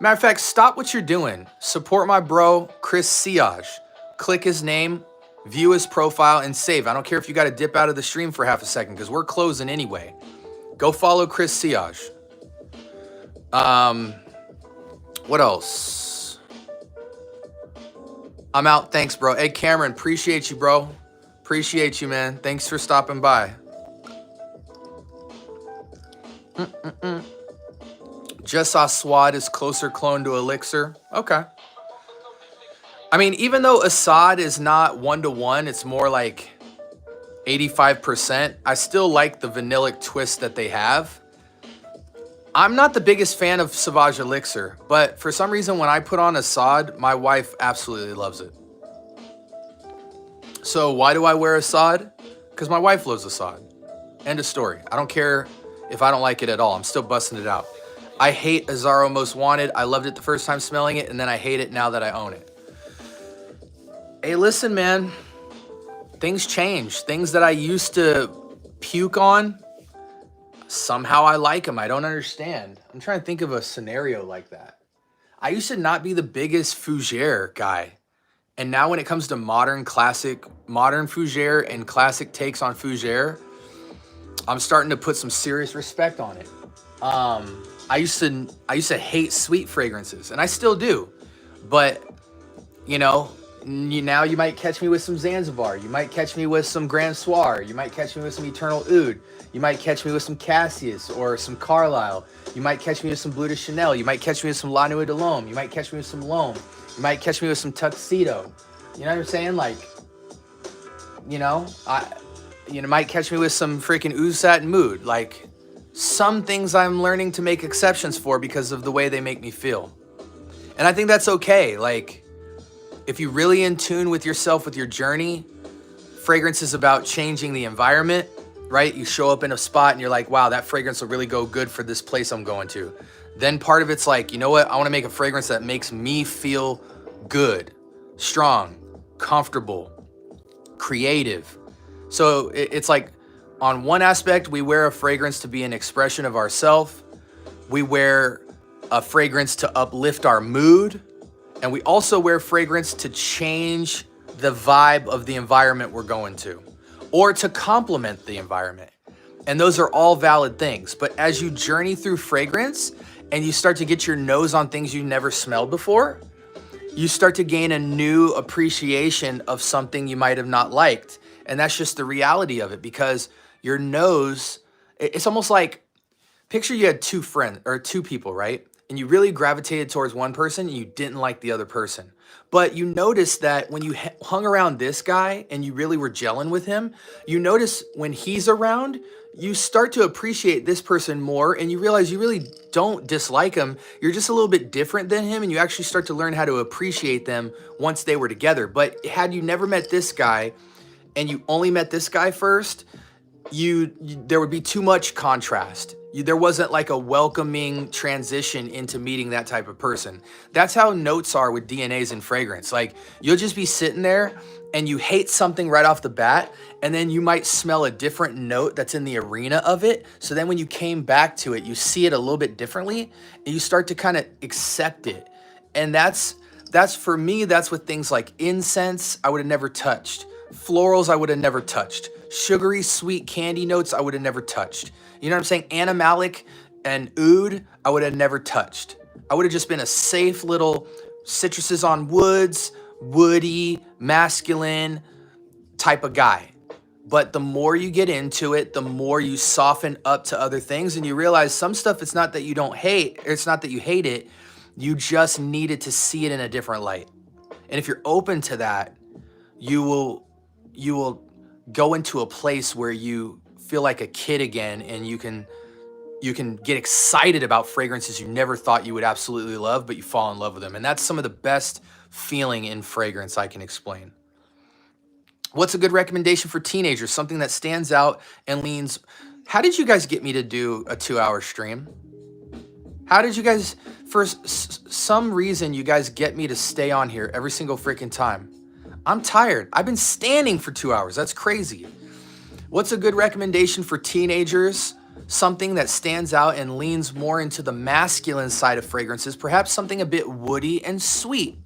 Matter of fact, stop what you're doing. Support my bro, Chris Siage. Click his name, view his profile, and save. I don't care if you got to dip out of the stream for half a second because we're closing anyway. Go follow Chris Siage. What else? I'm out. Thanks, bro. Hey, Cameron, appreciate you, bro. Appreciate you, man. Thanks for stopping by. Just saw Swad is closer clone to Elixir. Okay. I mean, even though Assad is not 1-to-1, it's more like 85%. I still like the vanillic twist that they have. I'm not the biggest fan of Sauvage Elixir, but for some reason when I put on Assad, my wife absolutely loves it. So why do I wear Assad? Because my wife loves Assad. End of story. I don't care if I don't like it at all. I'm still busting it out. I hate Azzaro Most Wanted. I loved it the first time smelling it, and then I hate it now that I own it. Hey, listen, man. Things change. Things that I used to puke on, somehow I like them. I don't understand. I'm trying to think of a scenario like that. I used to not be the biggest Fougere guy. And now when it comes to modern Fougere and classic takes on Fougere, I'm starting to put some serious respect on it. I used to hate sweet fragrances, and I still do. But, you know, now you might catch me with some Zanzibar. You might catch me with some Grand Soir. You might catch me with some Eternal Oud. You might catch me with some Cassius or some Carlisle. You might catch me with some Bleu de Chanel. You might catch me with some La Nuit de l'Homme. You might catch me with some L'Homme. You might catch me with some Tuxedo. You know what I'm saying? Like, you know, might catch me with some freaking Ouzat and Mood. Like, some things I'm learning to make exceptions for because of the way they make me feel. And I think that's okay. Like, if you're really in tune with yourself, with your journey, fragrance is about changing the environment, right? You show up in a spot and you're like, wow, that fragrance will really go good for this place I'm going to. Then part of it's like, you know what? I want to make a fragrance that makes me feel good, strong, comfortable, creative. So it's like, on one aspect, we wear a fragrance to be an expression of ourselves. We wear a fragrance to uplift our mood. And we also wear fragrance to change the vibe of the environment we're going to, or to complement the environment. And those are all valid things. But as you journey through fragrance and you start to get your nose on things you never smelled before, you start to gain a new appreciation of something you might have not liked. And that's just the reality of it, because your nose, it's almost like, picture you had two friends or two people, right? And you really gravitated towards one person and you didn't like the other person. But you noticed that when you hung around this guy and you really were gelling with him, you notice when he's around, you start to appreciate this person more, and you realize you really don't dislike him. You're just a little bit different than him, and you actually start to learn how to appreciate them once they were together. But had you never met this guy and you only met this guy first, there would be too much contrast. There wasn't like a welcoming transition into meeting that type of person. That's how notes are with DNAs and fragrance. Like, you'll just be sitting there and you hate something right off the bat, and then you might smell a different note that's in the arena of it. So then when you came back to it, you see it a little bit differently and you start to kind of accept it. And that's for me, that's with things like incense, I would have never touched. Florals, I would have never touched. Sugary, sweet candy notes, I would have never touched. You know what I'm saying? Animalic and oud, I would have never touched. I would have just been a safe little citruses on woods, woody, masculine type of guy. But the more you get into it, the more you soften up to other things, and you realize some stuff, it's not that you don't hate, it's not that you hate it, you just needed to see it in a different light. And if you're open to that, you will go into a place where you feel like a kid again, and you can get excited about fragrances you never thought you would absolutely love, but you fall in love with them. And that's some of the best feeling in fragrance I can explain. What's a good recommendation for teenagers? Something that stands out and leans. How did you guys get me to do a 2-hour stream? How did you guys, for some reason, you guys get me to stay on here every single freaking time? I'm tired. I've been standing for 2 hours. That's crazy. What's a good recommendation for teenagers? Something that stands out and leans more into the masculine side of fragrances, perhaps something a bit woody and sweet.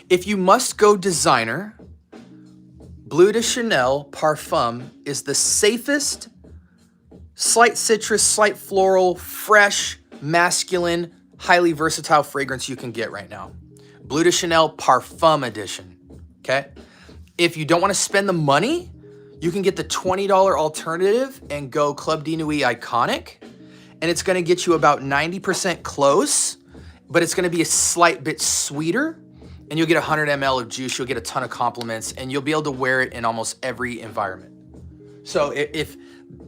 If you must go designer, Bleu de Chanel Parfum is the safest, slight citrus, slight floral, fresh, masculine, highly versatile fragrance you can get right now. Bleu de Chanel Parfum Edition, okay? If you don't want to spend the money, you can get the $20 alternative and go Club de Nuit Iconic, and it's going to get you about 90% close, but it's going to be a slight bit sweeter, and you'll get 100 ml of juice, you'll get a ton of compliments, and you'll be able to wear it in almost every environment. So if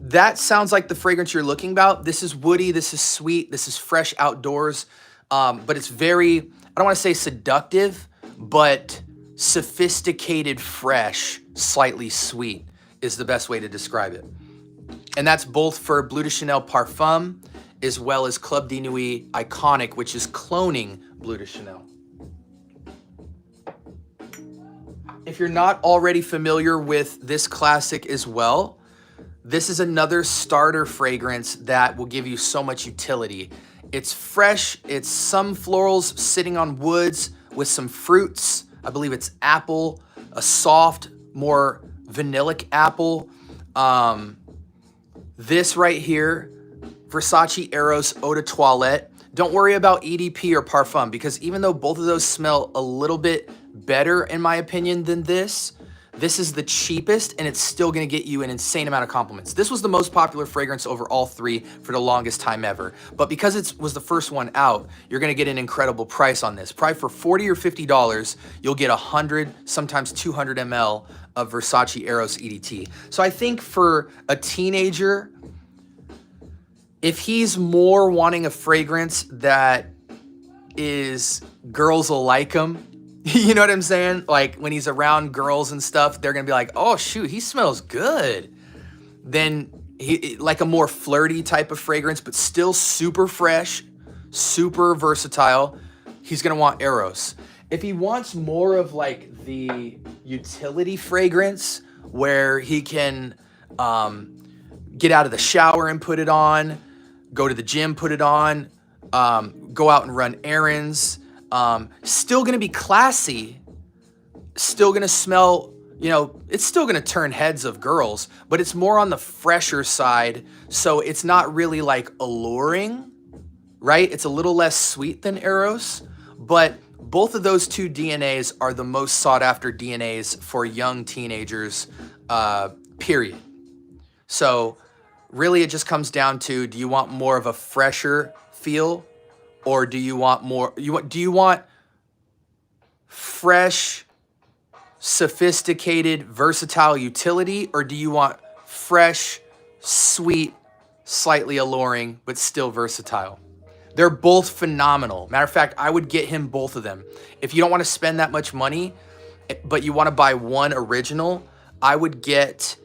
that sounds like the fragrance you're looking about, this is woody, this is sweet, this is fresh outdoors, but it's very, I don't want to say seductive, but sophisticated, fresh, slightly sweet is the best way to describe it. And that's both for Bleu de Chanel Parfum as well as Club de Nuit Iconic, which is cloning Bleu de Chanel. If you're not already familiar with this classic as well, this is another starter fragrance that will give you so much utility. It's fresh, it's some florals sitting on woods with some fruits. I believe it's apple, a soft, more vanillic apple. This right here, Versace Eros Eau de Toilette. Don't worry about EDP or Parfum, because even though both of those smell a little bit better, in my opinion, than this is the cheapest, and it's still gonna get you an insane amount of compliments. This was the most popular fragrance over all three for the longest time ever. But because it was the first one out, you're gonna get an incredible price on this. Probably for $40 or $50, you'll get 100, sometimes 200 ml of Versace Eros EDT. So I think for a teenager, if he's more wanting a fragrance that is girls will like him, you know what I'm saying? Like when he's around girls and stuff, they're gonna be like, oh shoot, he smells good. Then he, like a more flirty type of fragrance, but still super fresh, super versatile, he's gonna want Eros. If he wants more of like the utility fragrance where he can get out of the shower and put it on, go to the gym, put it on, go out and run errands, Still gonna be classy, still gonna smell, you know, it's still gonna turn heads of girls, but it's more on the fresher side, so it's not really like alluring, right? It's a little less sweet than Eros, but both of those two DNAs are the most sought after DNAs for young teenagers, period. So really it just comes down to, do you want more of a fresher feel, or do you want more, do you want fresh, sophisticated, versatile utility, or do you want fresh, sweet, slightly alluring, but still versatile? They're both phenomenal. Matter of fact, I would get him both of them. If you don't want to spend that much money, but you want to buy one original, I would get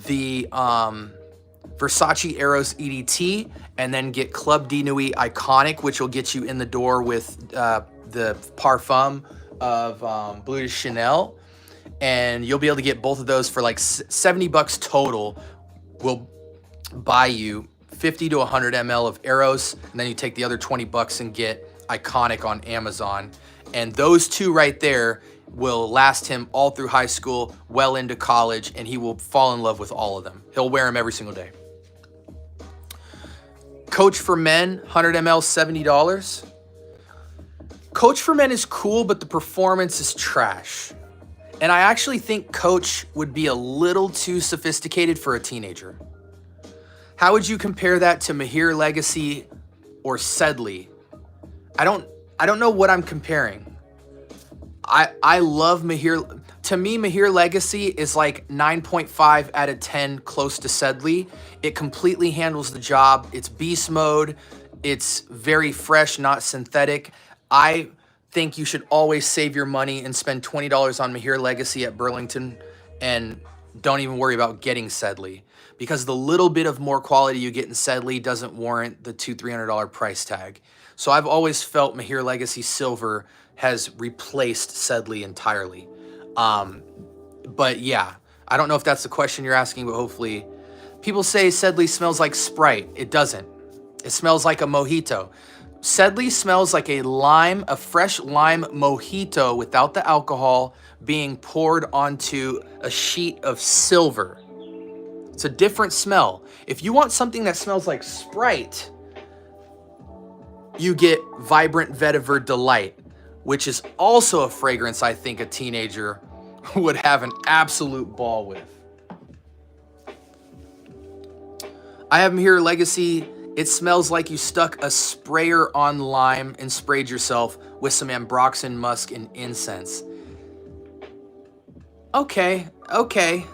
the Versace Eros EDT, and then get Club de Nuit Iconic, which will get you in the door with the Parfum of Bleu de Chanel. And you'll be able to get both of those for like 70 bucks total. We'll buy you 50 to 100 ml of Eros, and then you take the other 20 bucks and get Iconic on Amazon. And those two right there will last him all through high school, well into college, and he will fall in love with all of them. He'll wear them every single day. Coach for Men, 100 ml, $70. Coach for Men is cool, but the performance is trash. And I actually think Coach would be a little too sophisticated for a teenager. How would you compare that to Mahir Legacy or Sedley? I don't know what I'm comparing. I love Mahir. To me, Mahir Legacy is like 9.5 out of 10, close to Sedley. It completely handles the job. It's beast mode. It's very fresh, not synthetic. I think you should always save your money and spend $20 on Mahir Legacy at Burlington, and don't even worry about getting Sedley, because the little bit of more quality you get in Sedley doesn't warrant the $200-300 price tag. So I've always felt Mahir Legacy Silver has replaced Sedley entirely. But yeah, I don't know if that's the question you're asking, but hopefully. People say Sedley smells like Sprite. It doesn't. It smells like a mojito. Sedley smells like a fresh lime mojito without the alcohol being poured onto a sheet of silver. It's a different smell. If you want something that smells like Sprite, you get Vibrant Vetiver Delight, which is also a fragrance I think a teenager would have an absolute ball with. I have Mahir Legacy. It smells like you stuck a sprayer on lime and sprayed yourself with some ambroxan musk and incense. Okay.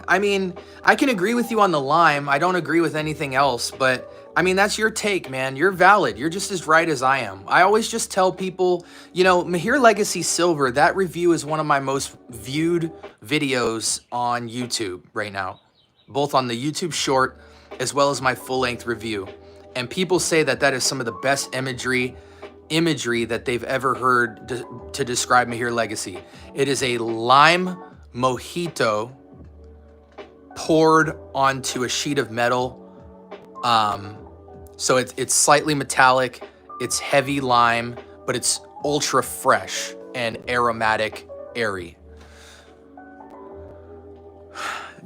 I mean, I can agree with you on the lime. I don't agree with anything else, but I mean, that's your take, man. You're valid. You're just as right as I am. I always just tell people, you know, Mahir Legacy Silver, that review is one of my most viewed videos on YouTube right now, both on the YouTube short as well as my full-length review. And people say that that is some of the best imagery that they've ever heard to describe Mahir Legacy. It is a lime mojito poured onto a sheet of metal. So it's slightly metallic, it's heavy lime, but it's ultra fresh and aromatic, airy.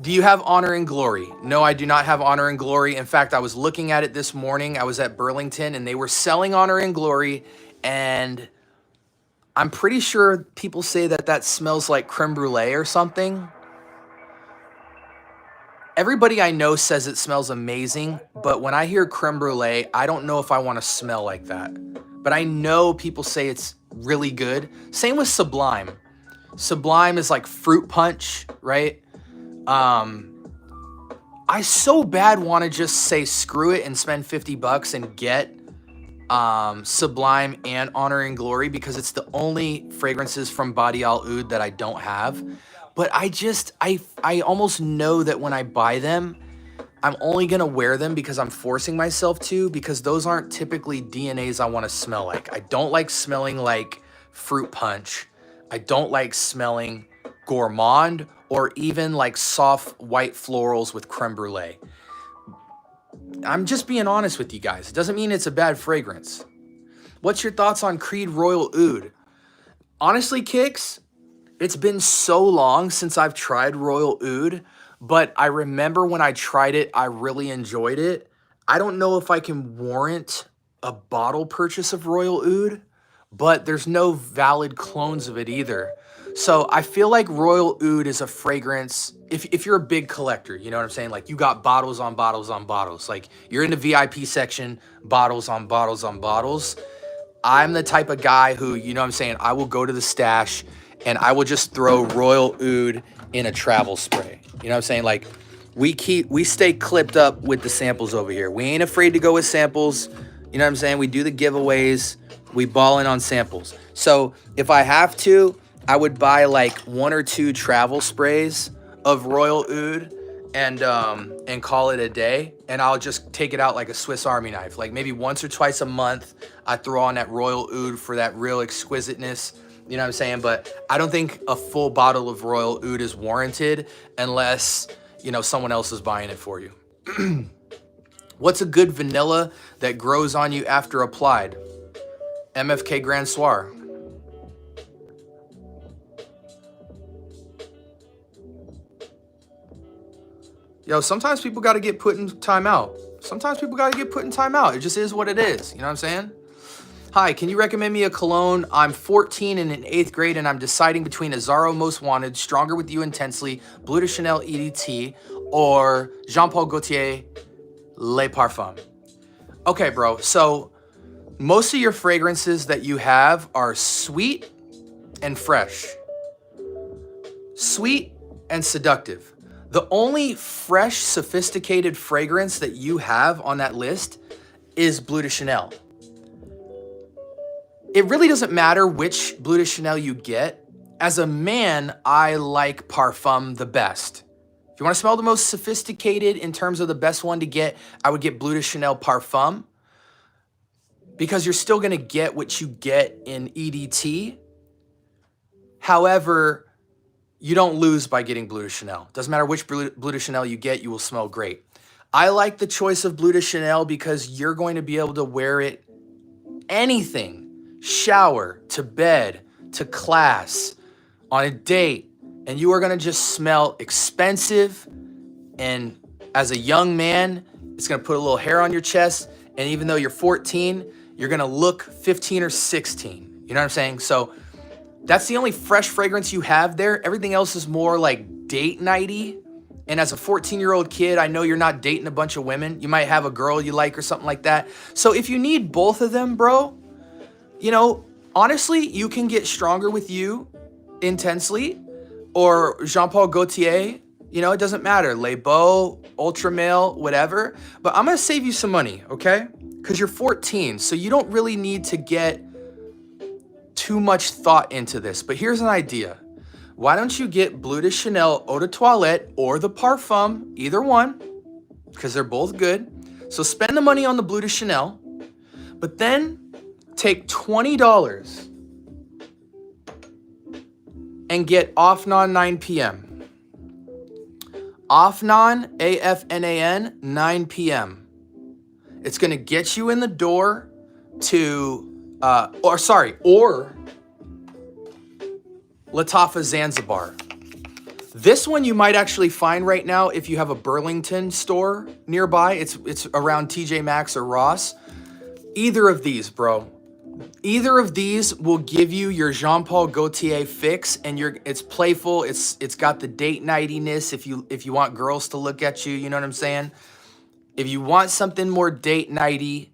Do you have Honor and Glory? No, I do not have Honor and Glory. In fact, I was looking at it this morning. I was at Burlington and they were selling Honor and Glory, and I'm pretty sure people say that that smells like creme brulee or something. Everybody I know says it smells amazing, but when I hear creme brulee, I don't know if I want to smell like that. But I know people say it's really good. Same with Sublime. Sublime is like fruit punch, right? I so bad want to just say screw it and spend 50 bucks and get Sublime and Honor and Glory, because it's the only fragrances from Badi Al Oud that I don't have. But I almost know that when I buy them, I'm only going to wear them because I'm forcing myself to, because those aren't typically DNAs I want to smell like. I don't like smelling like fruit punch. I don't like smelling gourmand or even like soft white florals with creme brulee. I'm just being honest with you guys. It doesn't mean it's a bad fragrance. What's your thoughts on Creed Royal Oud?
Honestly, Kicks, it's been so long since I've tried Royal Oud, but I remember when I tried it, I really enjoyed it. I don't know if I can warrant a bottle purchase of Royal Oud, but there's no valid clones of it either. So I feel like Royal Oud is a fragrance. If you're a big collector, you know what I'm saying? Like you got bottles on bottles on bottles. Like you're in the VIP section, bottles on bottles on bottles. I'm the type of guy who, you know what I'm saying, I will go to the stash and I will just throw Royal Oud in a travel spray. You know what I'm saying? Like we stay clipped up with the samples over here. We ain't afraid to go with samples. You know what I'm saying? We do the giveaways. We ball in on samples. So if I have to, I would buy like 1 or 2 travel sprays of Royal Oud and call it a day, and I'll just take it out like a Swiss Army knife. Like maybe once or twice a month, I throw on that Royal Oud for that real exquisiteness. You know what I'm saying? But I don't think a full bottle of Royal Oud is warranted unless, you know, someone else is buying it for you. What's a good vanilla that grows on you after applied? MFK Grand Soir. Yo, sometimes people got to get put in timeout. Sometimes people got to get put in timeout. It just is what it is. You know what I'm saying? Hi, can you recommend me a cologne? I'm 14 and in 8th grade, and I'm deciding between Azzaro Most Wanted, Stronger With You Intensely, Bleu de Chanel EDT, or Jean Paul Gaultier Les Parfums. Okay, bro. So most of your fragrances that you have are sweet and fresh. Sweet and seductive. The only fresh, sophisticated fragrance that you have on that list is Bleu de Chanel. It really doesn't matter which Bleu de Chanel you get. As a man, I like Parfum the best. If you want to smell the most sophisticated in terms of the best one to get, I would get Bleu de Chanel Parfum, because you're still going to get what you get in EDT. However, you don't lose by getting Bleu de Chanel. Doesn't matter which Bleu de Chanel you get, you will smell great. I like the choice of Bleu de Chanel because you're going to be able to wear it anything, shower, to bed, to class, on a date, and you are going to just smell expensive. And as a young man, it's going to put a little hair on your chest. And even though you're 14, you're going to look 15 or 16. You know what I'm saying? So that's the only fresh fragrance you have there. Everything else is more like date nighty. And as a 14-year-old kid, I know you're not dating a bunch of women. You might have a girl you like or something like that. So if you need both of them, bro, you know, honestly, you can get Stronger With You Intensely or Jean Paul Gaultier. You know, it doesn't matter. Les Beaux, Ultra Male, whatever. But I'm going to save you some money, okay? Because you're 14, so you don't really need to get too much thought into this. But here's an idea. Why don't you get Bleu de Chanel Eau de Toilette or the Parfum, either one, because they're both good. So spend the money on the Bleu de Chanel, but then take $20 and get Afnan 9 p.m. Afnan, A-F-N-A-N, 9 p.m. It's going to get you in the door to or Latafa Zanzibar. This one you might actually find right now if you have a Burlington store nearby. It's around TJ Maxx or Ross. Either of these, bro. Either of these will give you your Jean Paul Gaultier fix, and it's playful. It's got the date nightiness if you want girls to look at you. You know what I'm saying? If you want something more date nighty,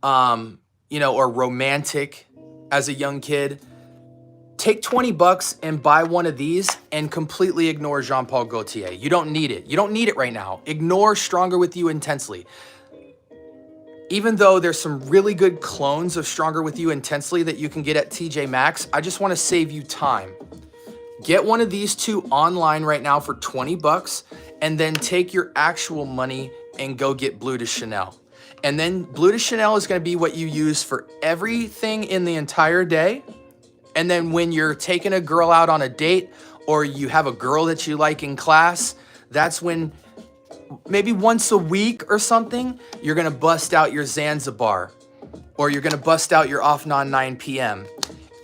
you know, or romantic as a young kid, take $20 and buy one of these and completely ignore Jean Paul Gaultier. You don't need it. You don't need it right now. Ignore Stronger With You Intensely. Even though there's some really good clones of Stronger With You Intensely that you can get at TJ Maxx, I just want to save you time. Get one of these two online right now for $20 and then take your actual money and go get Bleu de Chanel. And then Bleu de Chanel is going to be what you use for everything in the entire day. And then when you're taking a girl out on a date or you have a girl that you like in class, that's when maybe once a week or something, you're going to bust out your Zanzibar or you're going to bust out your Afnan 9 p.m.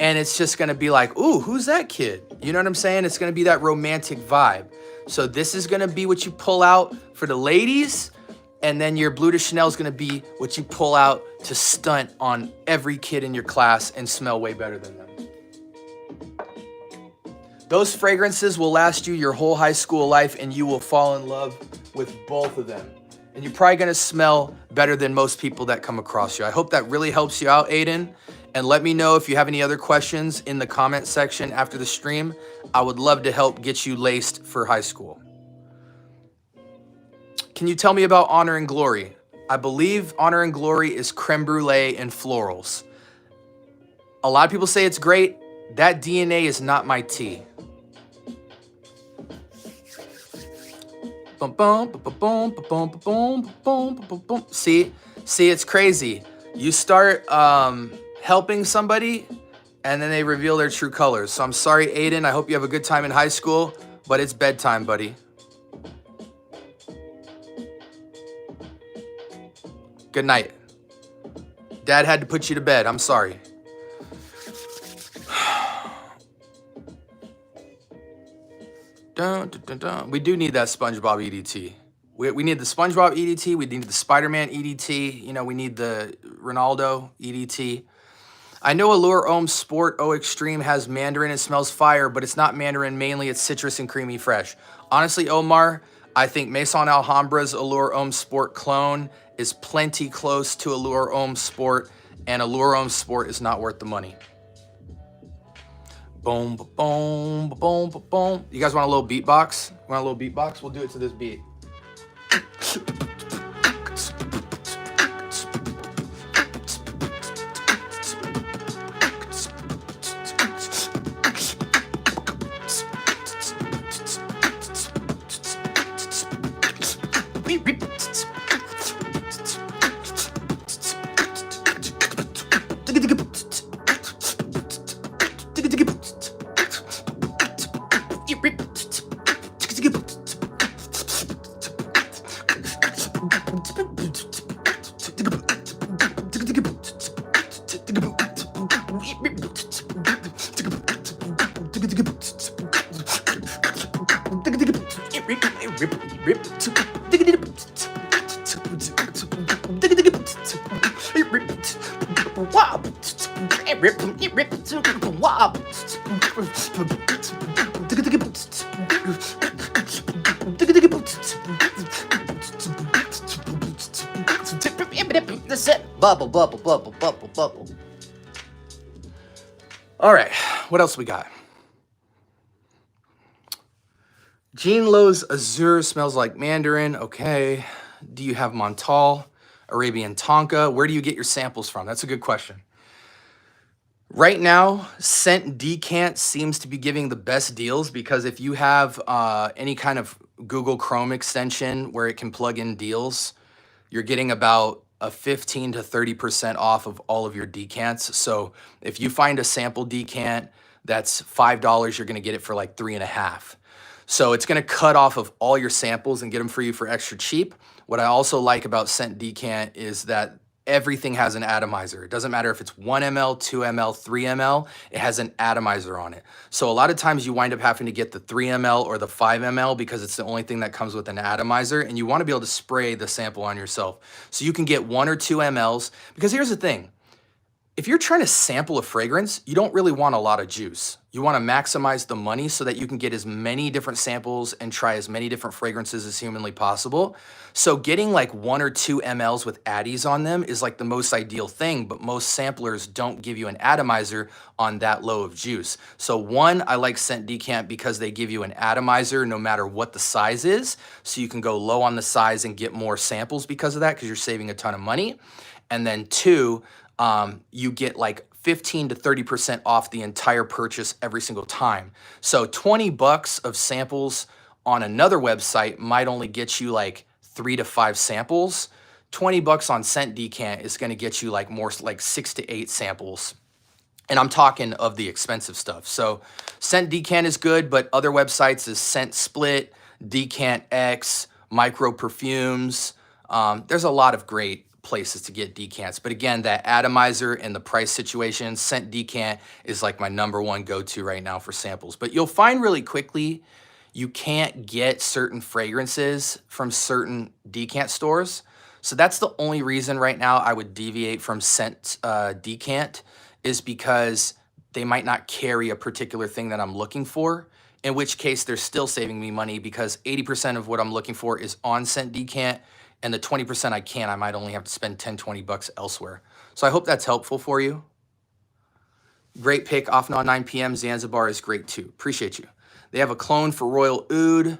and it's just gonna be like, ooh, who's that kid? You know what I'm saying? It's gonna be that romantic vibe. So this is gonna be what you pull out for the ladies, and then your Blue de Chanel is gonna be what you pull out to stunt on every kid in your class and smell way better than them. Those fragrances will last you your whole high school life, and you will fall in love with both of them. And you're probably gonna smell better than most people that come across you. I hope that really helps you out, Aiden. And let me know if you have any other questions in the comment section after the stream. I would love to help get you laced for high school. Can you tell me about Honor and Glory? I believe Honor and Glory is creme brulee and florals. A lot of people say it's great. That DNA is not my tea. See, it's crazy. You start helping somebody, and then they reveal their true colors. So I'm sorry, Aiden. I hope you have a good time in high school, but it's bedtime, buddy. Good night. Dad had to put you to bed. I'm sorry. Dun, dun, dun, dun. We do need that SpongeBob EDT. We need the SpongeBob EDT. We need the Spider-Man EDT. You know, we need the Ronaldo EDT. I know Allure Homme Sport O Extreme has mandarin and smells fire, but it's not mandarin. Mainly, it's citrus and creamy fresh. Honestly, Omar, I think Maison Alhambra's Allure Homme Sport clone is plenty close to Allure Homme Sport, and Allure Homme Sport is not worth the money. Boom, boom, boom, boom, boom. You guys want a little beatbox? Want a little beatbox? We'll do it to this beat.
Bubble, bubble, bubble, bubble, bubble.
All right, what else we got? Jean Lo's Azure smells like mandarin. Okay. Do you have Montal, Arabian Tonka? Where do you get your samples from? That's a good question. Right now, Scent Decant seems to be giving the best deals because if you have any kind of Google Chrome extension where it can plug in deals, you're getting about a 15 to 30% off of all of your decants. So if you find a sample decant that's $5, you're gonna get it for like $3.50. So it's gonna cut off of all your samples and get them for you for extra cheap. What I also like about Scent Decant is that everything has an atomizer. It doesn't matter if it's 1 ml, 2 ml, 3 ml, it has an atomizer on it. So a lot of times you wind up having to get the 3 ml or the 5 ml because it's the only thing that comes with an atomizer, and you wanna be able to spray the sample on yourself. So you can get 1 or 2 mls, because here's the thing. If you're trying to sample a fragrance, you don't really want a lot of juice. You want to maximize the money so that you can get as many different samples and try as many different fragrances as humanly possible. So getting like 1 or 2 mls with addies on them is like the most ideal thing, but most samplers don't give you an atomizer on that low of juice. So one, I like Scent Decant because they give you an atomizer no matter what the size is. So you can go low on the size and get more samples because of that, because you're saving a ton of money. And then two, you get like 15 to 30% off the entire purchase every single time. So 20 bucks of samples on another website might only get you like 3 to 5 samples. 20 bucks on Scent Decant is gonna get you like more like 6 to 8 samples. And I'm talking of the expensive stuff. So Scent Decant is good, but other websites is Scent Split, Decant X, Micro Perfumes. There's a lot of great places to get decants. But again, that atomizer and the price situation, scent decant is like my #1 go-to right now for samples. But you'll find really quickly you can't get certain fragrances from certain decant stores. So that's the only reason right now I would deviate from scent decant, is because they might not carry a particular thing that I'm looking for, in which case they're still saving me money because 80% of what I'm looking for is on scent decant, and the 20% I might only have to spend 10, 20 bucks elsewhere. So I hope that's helpful for you. Great pick, off and on 9 p.m. Zanzibar is great too. Appreciate you. They have a clone for Royal Oud.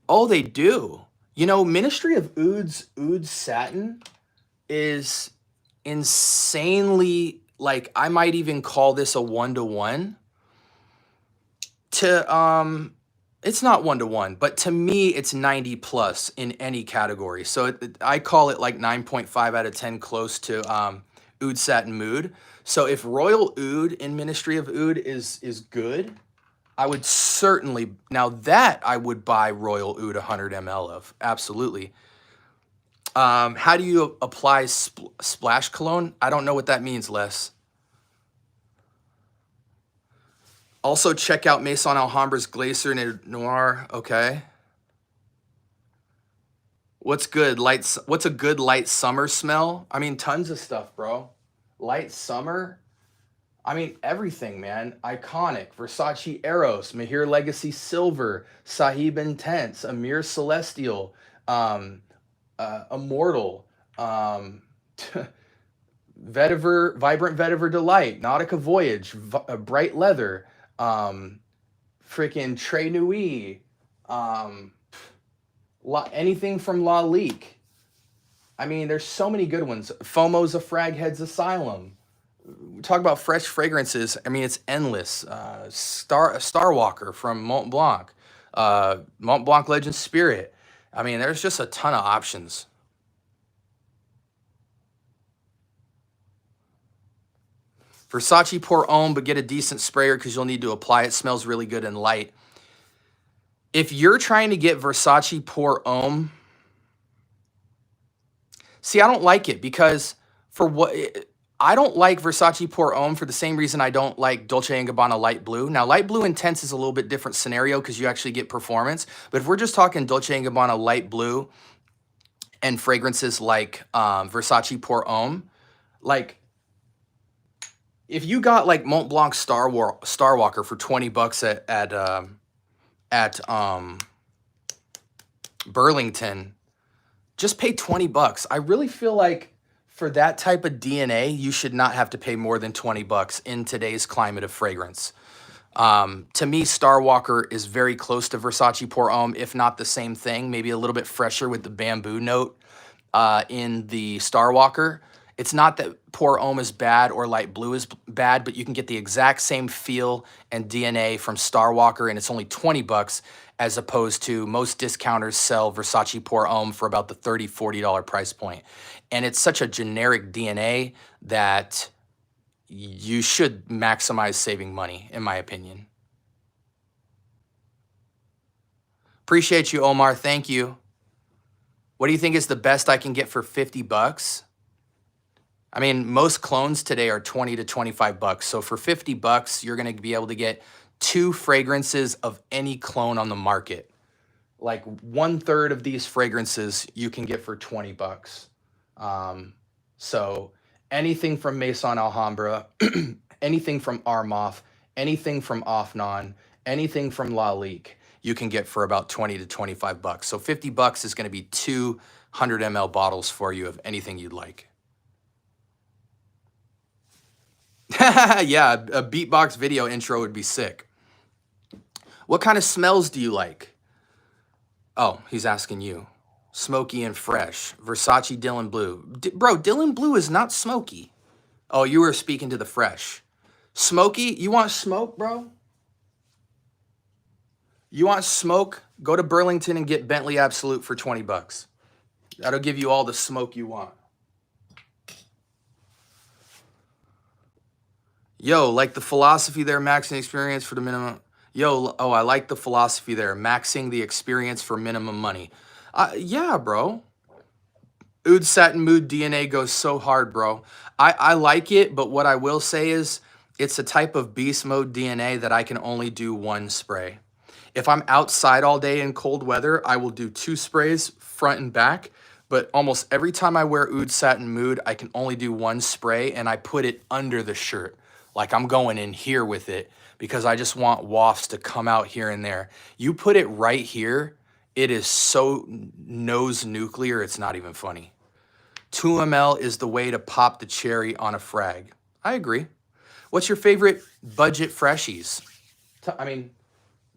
Oh, they do. You know, Ministry of Oud's Oud Satin is insanely, like, I might even call this a 1-to-1 to, it's not 1-to-1, but to me, it's 90 plus in any category. So I call it like 9.5 out of 10, close to Oud Satin Mood. So if Royal Oud in Ministry of Oud is good, I would certainly, now that I would buy Royal Oud 100 ml of, absolutely. How do you apply splash cologne? I don't know what that means, Les. Also check out Maison Alhambra's Glacier Noir. Okay. What's good? What's a good light summer smell? I mean, tons of stuff, bro. Light summer. I mean, everything, man. Iconic. Versace Eros, Mahir Legacy Silver, Sahib Intense, Amir Celestial, Immortal, Vetiver, Vibrant Vetiver Delight, Nautica Voyage, Bright Leather, freaking Très Nuit, anything from La Leak. I mean, there's so many good ones. FOMO's a Fraghead's Asylum. We talk about fresh fragrances. I mean, it's endless. Starwalker from Mont Blanc, Mont Blanc Legend Spirit. I mean, there's just a ton of options. Versace Pour Homme, but get a decent sprayer because you'll need to apply it. Smells really good and light. If you're trying to get Versace Pour Homme, see, I don't like it because for what... I don't like Versace Pour Homme for the same reason I don't like Dolce & Gabbana Light Blue. Now, Light Blue Intense is a little bit different scenario because you actually get performance. But if we're just talking Dolce & Gabbana Light Blue and fragrances like Versace Pour Homme, like, if you got like Mont Blanc Starwalker for 20 bucks at Burlington, just pay 20 bucks. I really feel like for that type of DNA, you should not have to pay more than 20 bucks in today's climate of fragrance. To me, Starwalker is very close to Versace Pour Homme, if not the same thing, maybe a little bit fresher with the bamboo note in the Starwalker. It's not that Pour Homme is bad or Light Blue is bad, but you can get the exact same feel and DNA from Starwalker, and it's only 20 bucks, as opposed to most discounters sell Versace Pour Homme for about the $30, $40 price point. And it's such a generic DNA that you should maximize saving money, in my opinion. Appreciate you, Omar. Thank you. What do you think is the best I can get for 50 bucks? I mean, most clones today are 20 to 25 bucks. So for 50 bucks, you're going to be able to get 2 fragrances of any clone on the market. Like 1/3 of these fragrances you can get for 20 bucks. So anything from Maison Alhambra, anything from Armaf, anything from Afnan, anything from La Leak, you can get for about 20 to 25 bucks. So 50 bucks is going to be 2 100 ml bottles for you of anything you'd like. Yeah, a beatbox video intro would be sick. What kind of smells do you like? Oh, he's asking you. Smoky and fresh. Versace Dylan Blue. Bro, Dylan Blue is not smoky. Oh, you were speaking to the fresh. Smoky? You want smoke, bro? You want smoke? Go to Burlington and get Bentley Absolute for 20 bucks. That'll give you all the smoke you want. Yo, like the philosophy there, maxing experience for the minimum. Yo, oh, I like the philosophy there, maxing the experience for minimum money. Yeah, bro. Oud Satin Mood DNA goes so hard, bro. I like it, but what I will say is it's a type of beast mode DNA that I can only do one spray. If I'm outside all day in cold weather, I will do 2 sprays front and back, but almost every time I wear Oud Satin Mood, I can only do 1 spray, and I put it under the shirt. Like I'm going in here with it because I just want wafts to come out here and there. You put it right here, it is so nose nuclear, it's not even funny. 2 ml is the way to pop the cherry on a frag. I agree. What's your favorite budget freshies? I mean,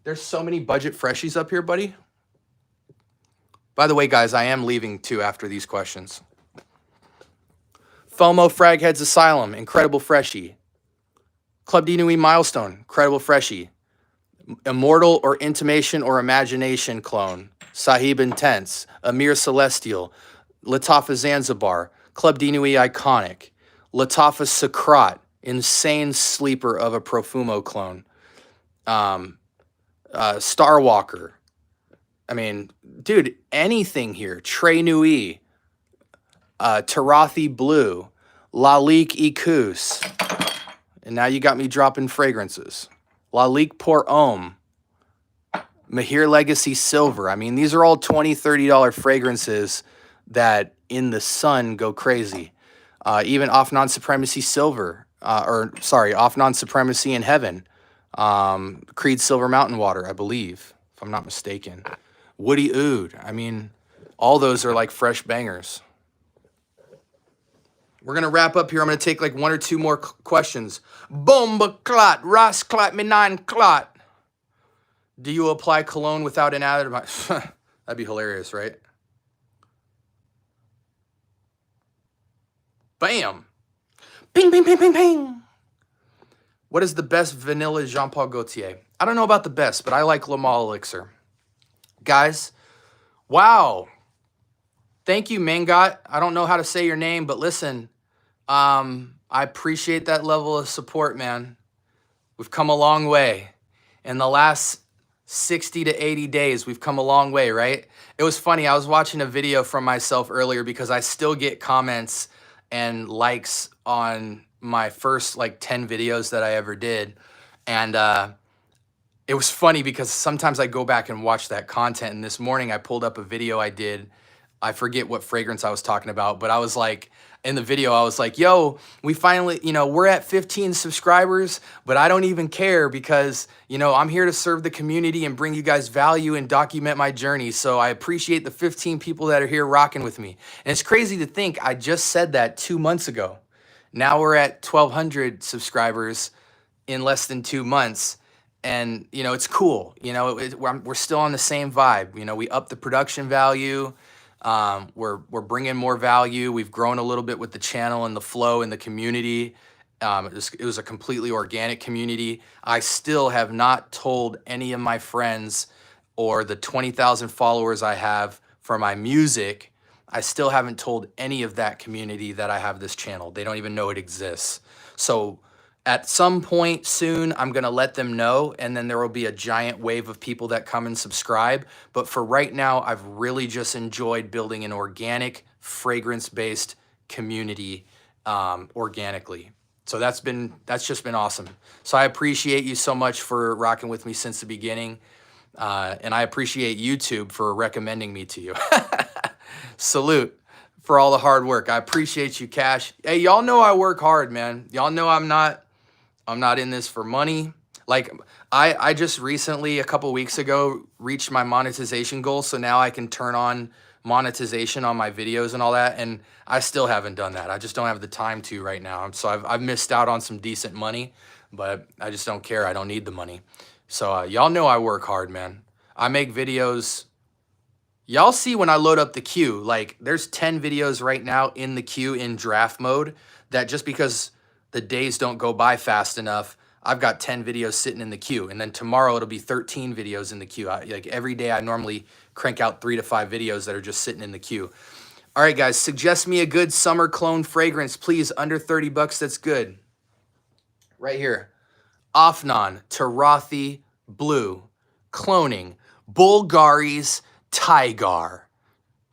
there's so many budget freshies up here, buddy. By the way, guys, I am leaving too after these questions. FOMO Fragheads Asylum, incredible freshie. Club D Nui Milestone, incredible freshie. Immortal or Intimation or Imagination clone. Sahib Intense, Amir Celestial, Latafa Zanzibar, Club D Nui Iconic, Latafa Sakrat, insane sleeper of a Profumo clone. Starwalker. I mean, dude, anything here. Trey Nui, Tarathi Blue, Lalik Ikus. And now you got me dropping fragrances. Lalik Pour Homme, Mahir Legacy Silver. I mean, these are all $20, $30 fragrances that in the sun go crazy. Even Off Non-Supremacy Silver, Off Non-Supremacy in Heaven. Creed Silver Mountain Water, I believe, if I'm not mistaken. Woody Oud. I mean, all those are like fresh bangers. We're going to wrap up here. I'm going to take like 1 or 2 more questions. Bomba clot, Ras clot, Minan clot. Do you apply cologne without an additive? That'd be hilarious, right? Bam. Ping, ping, ping, ping, ping. What is the best vanilla Jean Paul Gaultier? I don't know about the best, but I like Le Male Elixir. Guys, wow. Thank you, Mangot. I don't know how to say your name, but listen, I appreciate that level of support, man. We've come a long way. In the last 60 to 80 days, we've come a long way, right? It was funny. I was watching a video from myself earlier because I still get comments and likes on my first like 10 videos that I ever did. And it was funny because sometimes I go back and watch that content. And this morning I pulled up a video I did. I forget what fragrance I was talking about, but I was like, in the video, I was like, yo, we finally, we're at 15 subscribers, but I don't even care because, I'm here to serve the community and bring you guys value and document my journey. So I appreciate the 15 people that are here rocking with me. And it's crazy to think I just said that 2 months ago. Now we're at 1,200 subscribers in less than 2 months. And, it's cool. We're still on the same vibe. We up the production value. We're bringing more value. We've grown a little bit with the channel and the flow and the community. It was a completely organic community. I still have not told any of my friends or the 20,000 followers I have for my music. I still haven't told any of that community that I have this channel. They don't even know it exists. So at some point soon, I'm going to let them know, and then there will be a giant wave of people that come and subscribe. But for right now, I've really just enjoyed building an organic, fragrance-based community organically. So that's just been awesome. So I appreciate you so much for rocking with me since the beginning. And I appreciate YouTube for recommending me to you. Salute for all the hard work. I appreciate you, Cash. Hey, y'all know I work hard, man. Y'all know I'm not in this for money. Like I just recently, a couple weeks ago, reached my monetization goal. So now I can turn on monetization on my videos and all that. And I still haven't done that. I just don't have the time to right now. So I've missed out on some decent money, but I just don't care. I don't need the money. So y'all know I work hard, man. I make videos. Y'all see when I load up the queue, like there's 10 videos right now in the queue in draft mode that just because the days don't go by fast enough, I've got 10 videos sitting in the queue. And then tomorrow it'll be 13 videos in the queue. Like every day I normally crank out 3 to 5 videos that are just sitting in the queue. All right, guys, suggest me a good summer clone fragrance, please. Under 30 bucks, that's good. Right here. Afnan, Tarathi Blue, Cloning, Bulgari's Tigar.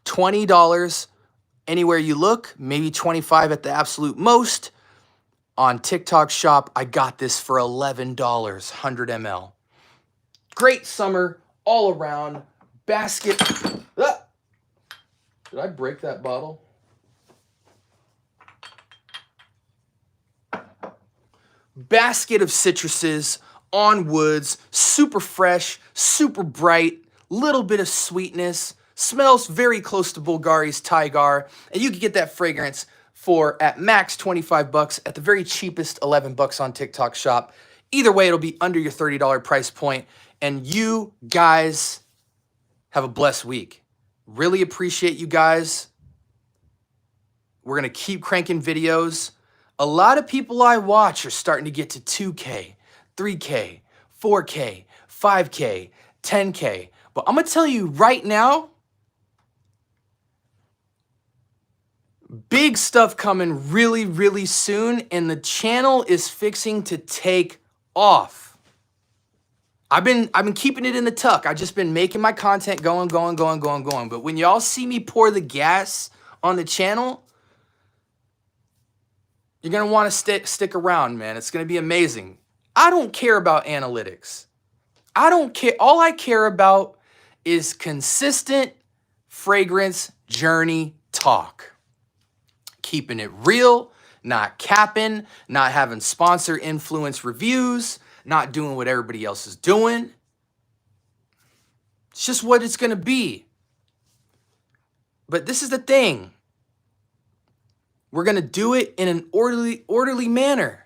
$20 Anywhere you look, maybe 25 at the absolute most. On TikTok shop, I got this for $11, 100 ml. Great summer all around. Basket. Ah! Did I break that bottle? Basket of citruses on woods, super fresh, super bright, little bit of sweetness, smells very close to Bulgari's Tigar, and you can get that fragrance for at max 25 bucks, at the very cheapest 11 bucks on TikTok shop. Either way, it'll be under your $30 price point, and you guys have a blessed week. Really appreciate you guys. We're gonna keep cranking videos. A lot of people I watch are starting to get to 2K, 3K, 4K, 5K, 10K. But I'm gonna tell you right now, big stuff coming really, really soon, and the channel is fixing to take off. I've been keeping it in the tuck. I've just been making my content going. But when y'all see me pour the gas on the channel, you're going to want to stick around, man. It's going to be amazing. I don't care about analytics. I don't care. All I care about is consistent fragrance journey talk. Keeping it real, not capping, not having sponsor influence reviews, not doing what everybody else is doing. It's just what it's going to be. But this is the thing. We're going to do it in an orderly manner.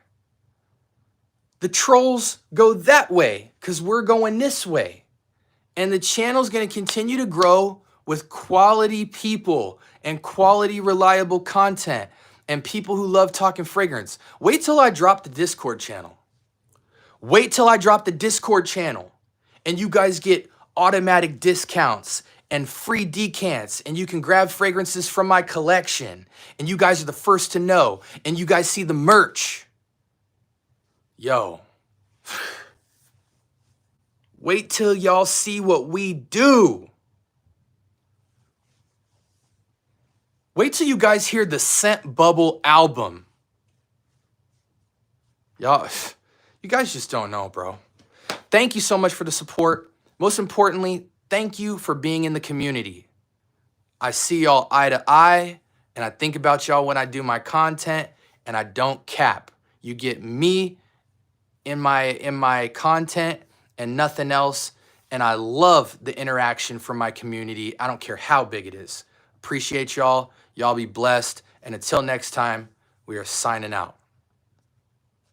The trolls go that way because we're going this way. And the channel's going to continue to grow with quality people and quality, reliable content and people who love talking fragrance. Wait till I drop the Discord channel. Wait till I drop the Discord channel and you guys get automatic discounts and free decants, and you can grab fragrances from my collection, and you guys are the first to know, and you guys see the merch. Yo. Wait till y'all see what we do. Wait till you guys hear the Scent Bubble album. Y'all, you guys just don't know, bro. Thank you so much for the support. Most importantly, thank you for being in the community. I see y'all eye to eye, and I think about y'all when I do my content, and I don't cap. You get me in my content and nothing else, and I love the interaction from my community. I don't care how big it is. Appreciate y'all. Y'all be blessed, and until next time, we are signing out.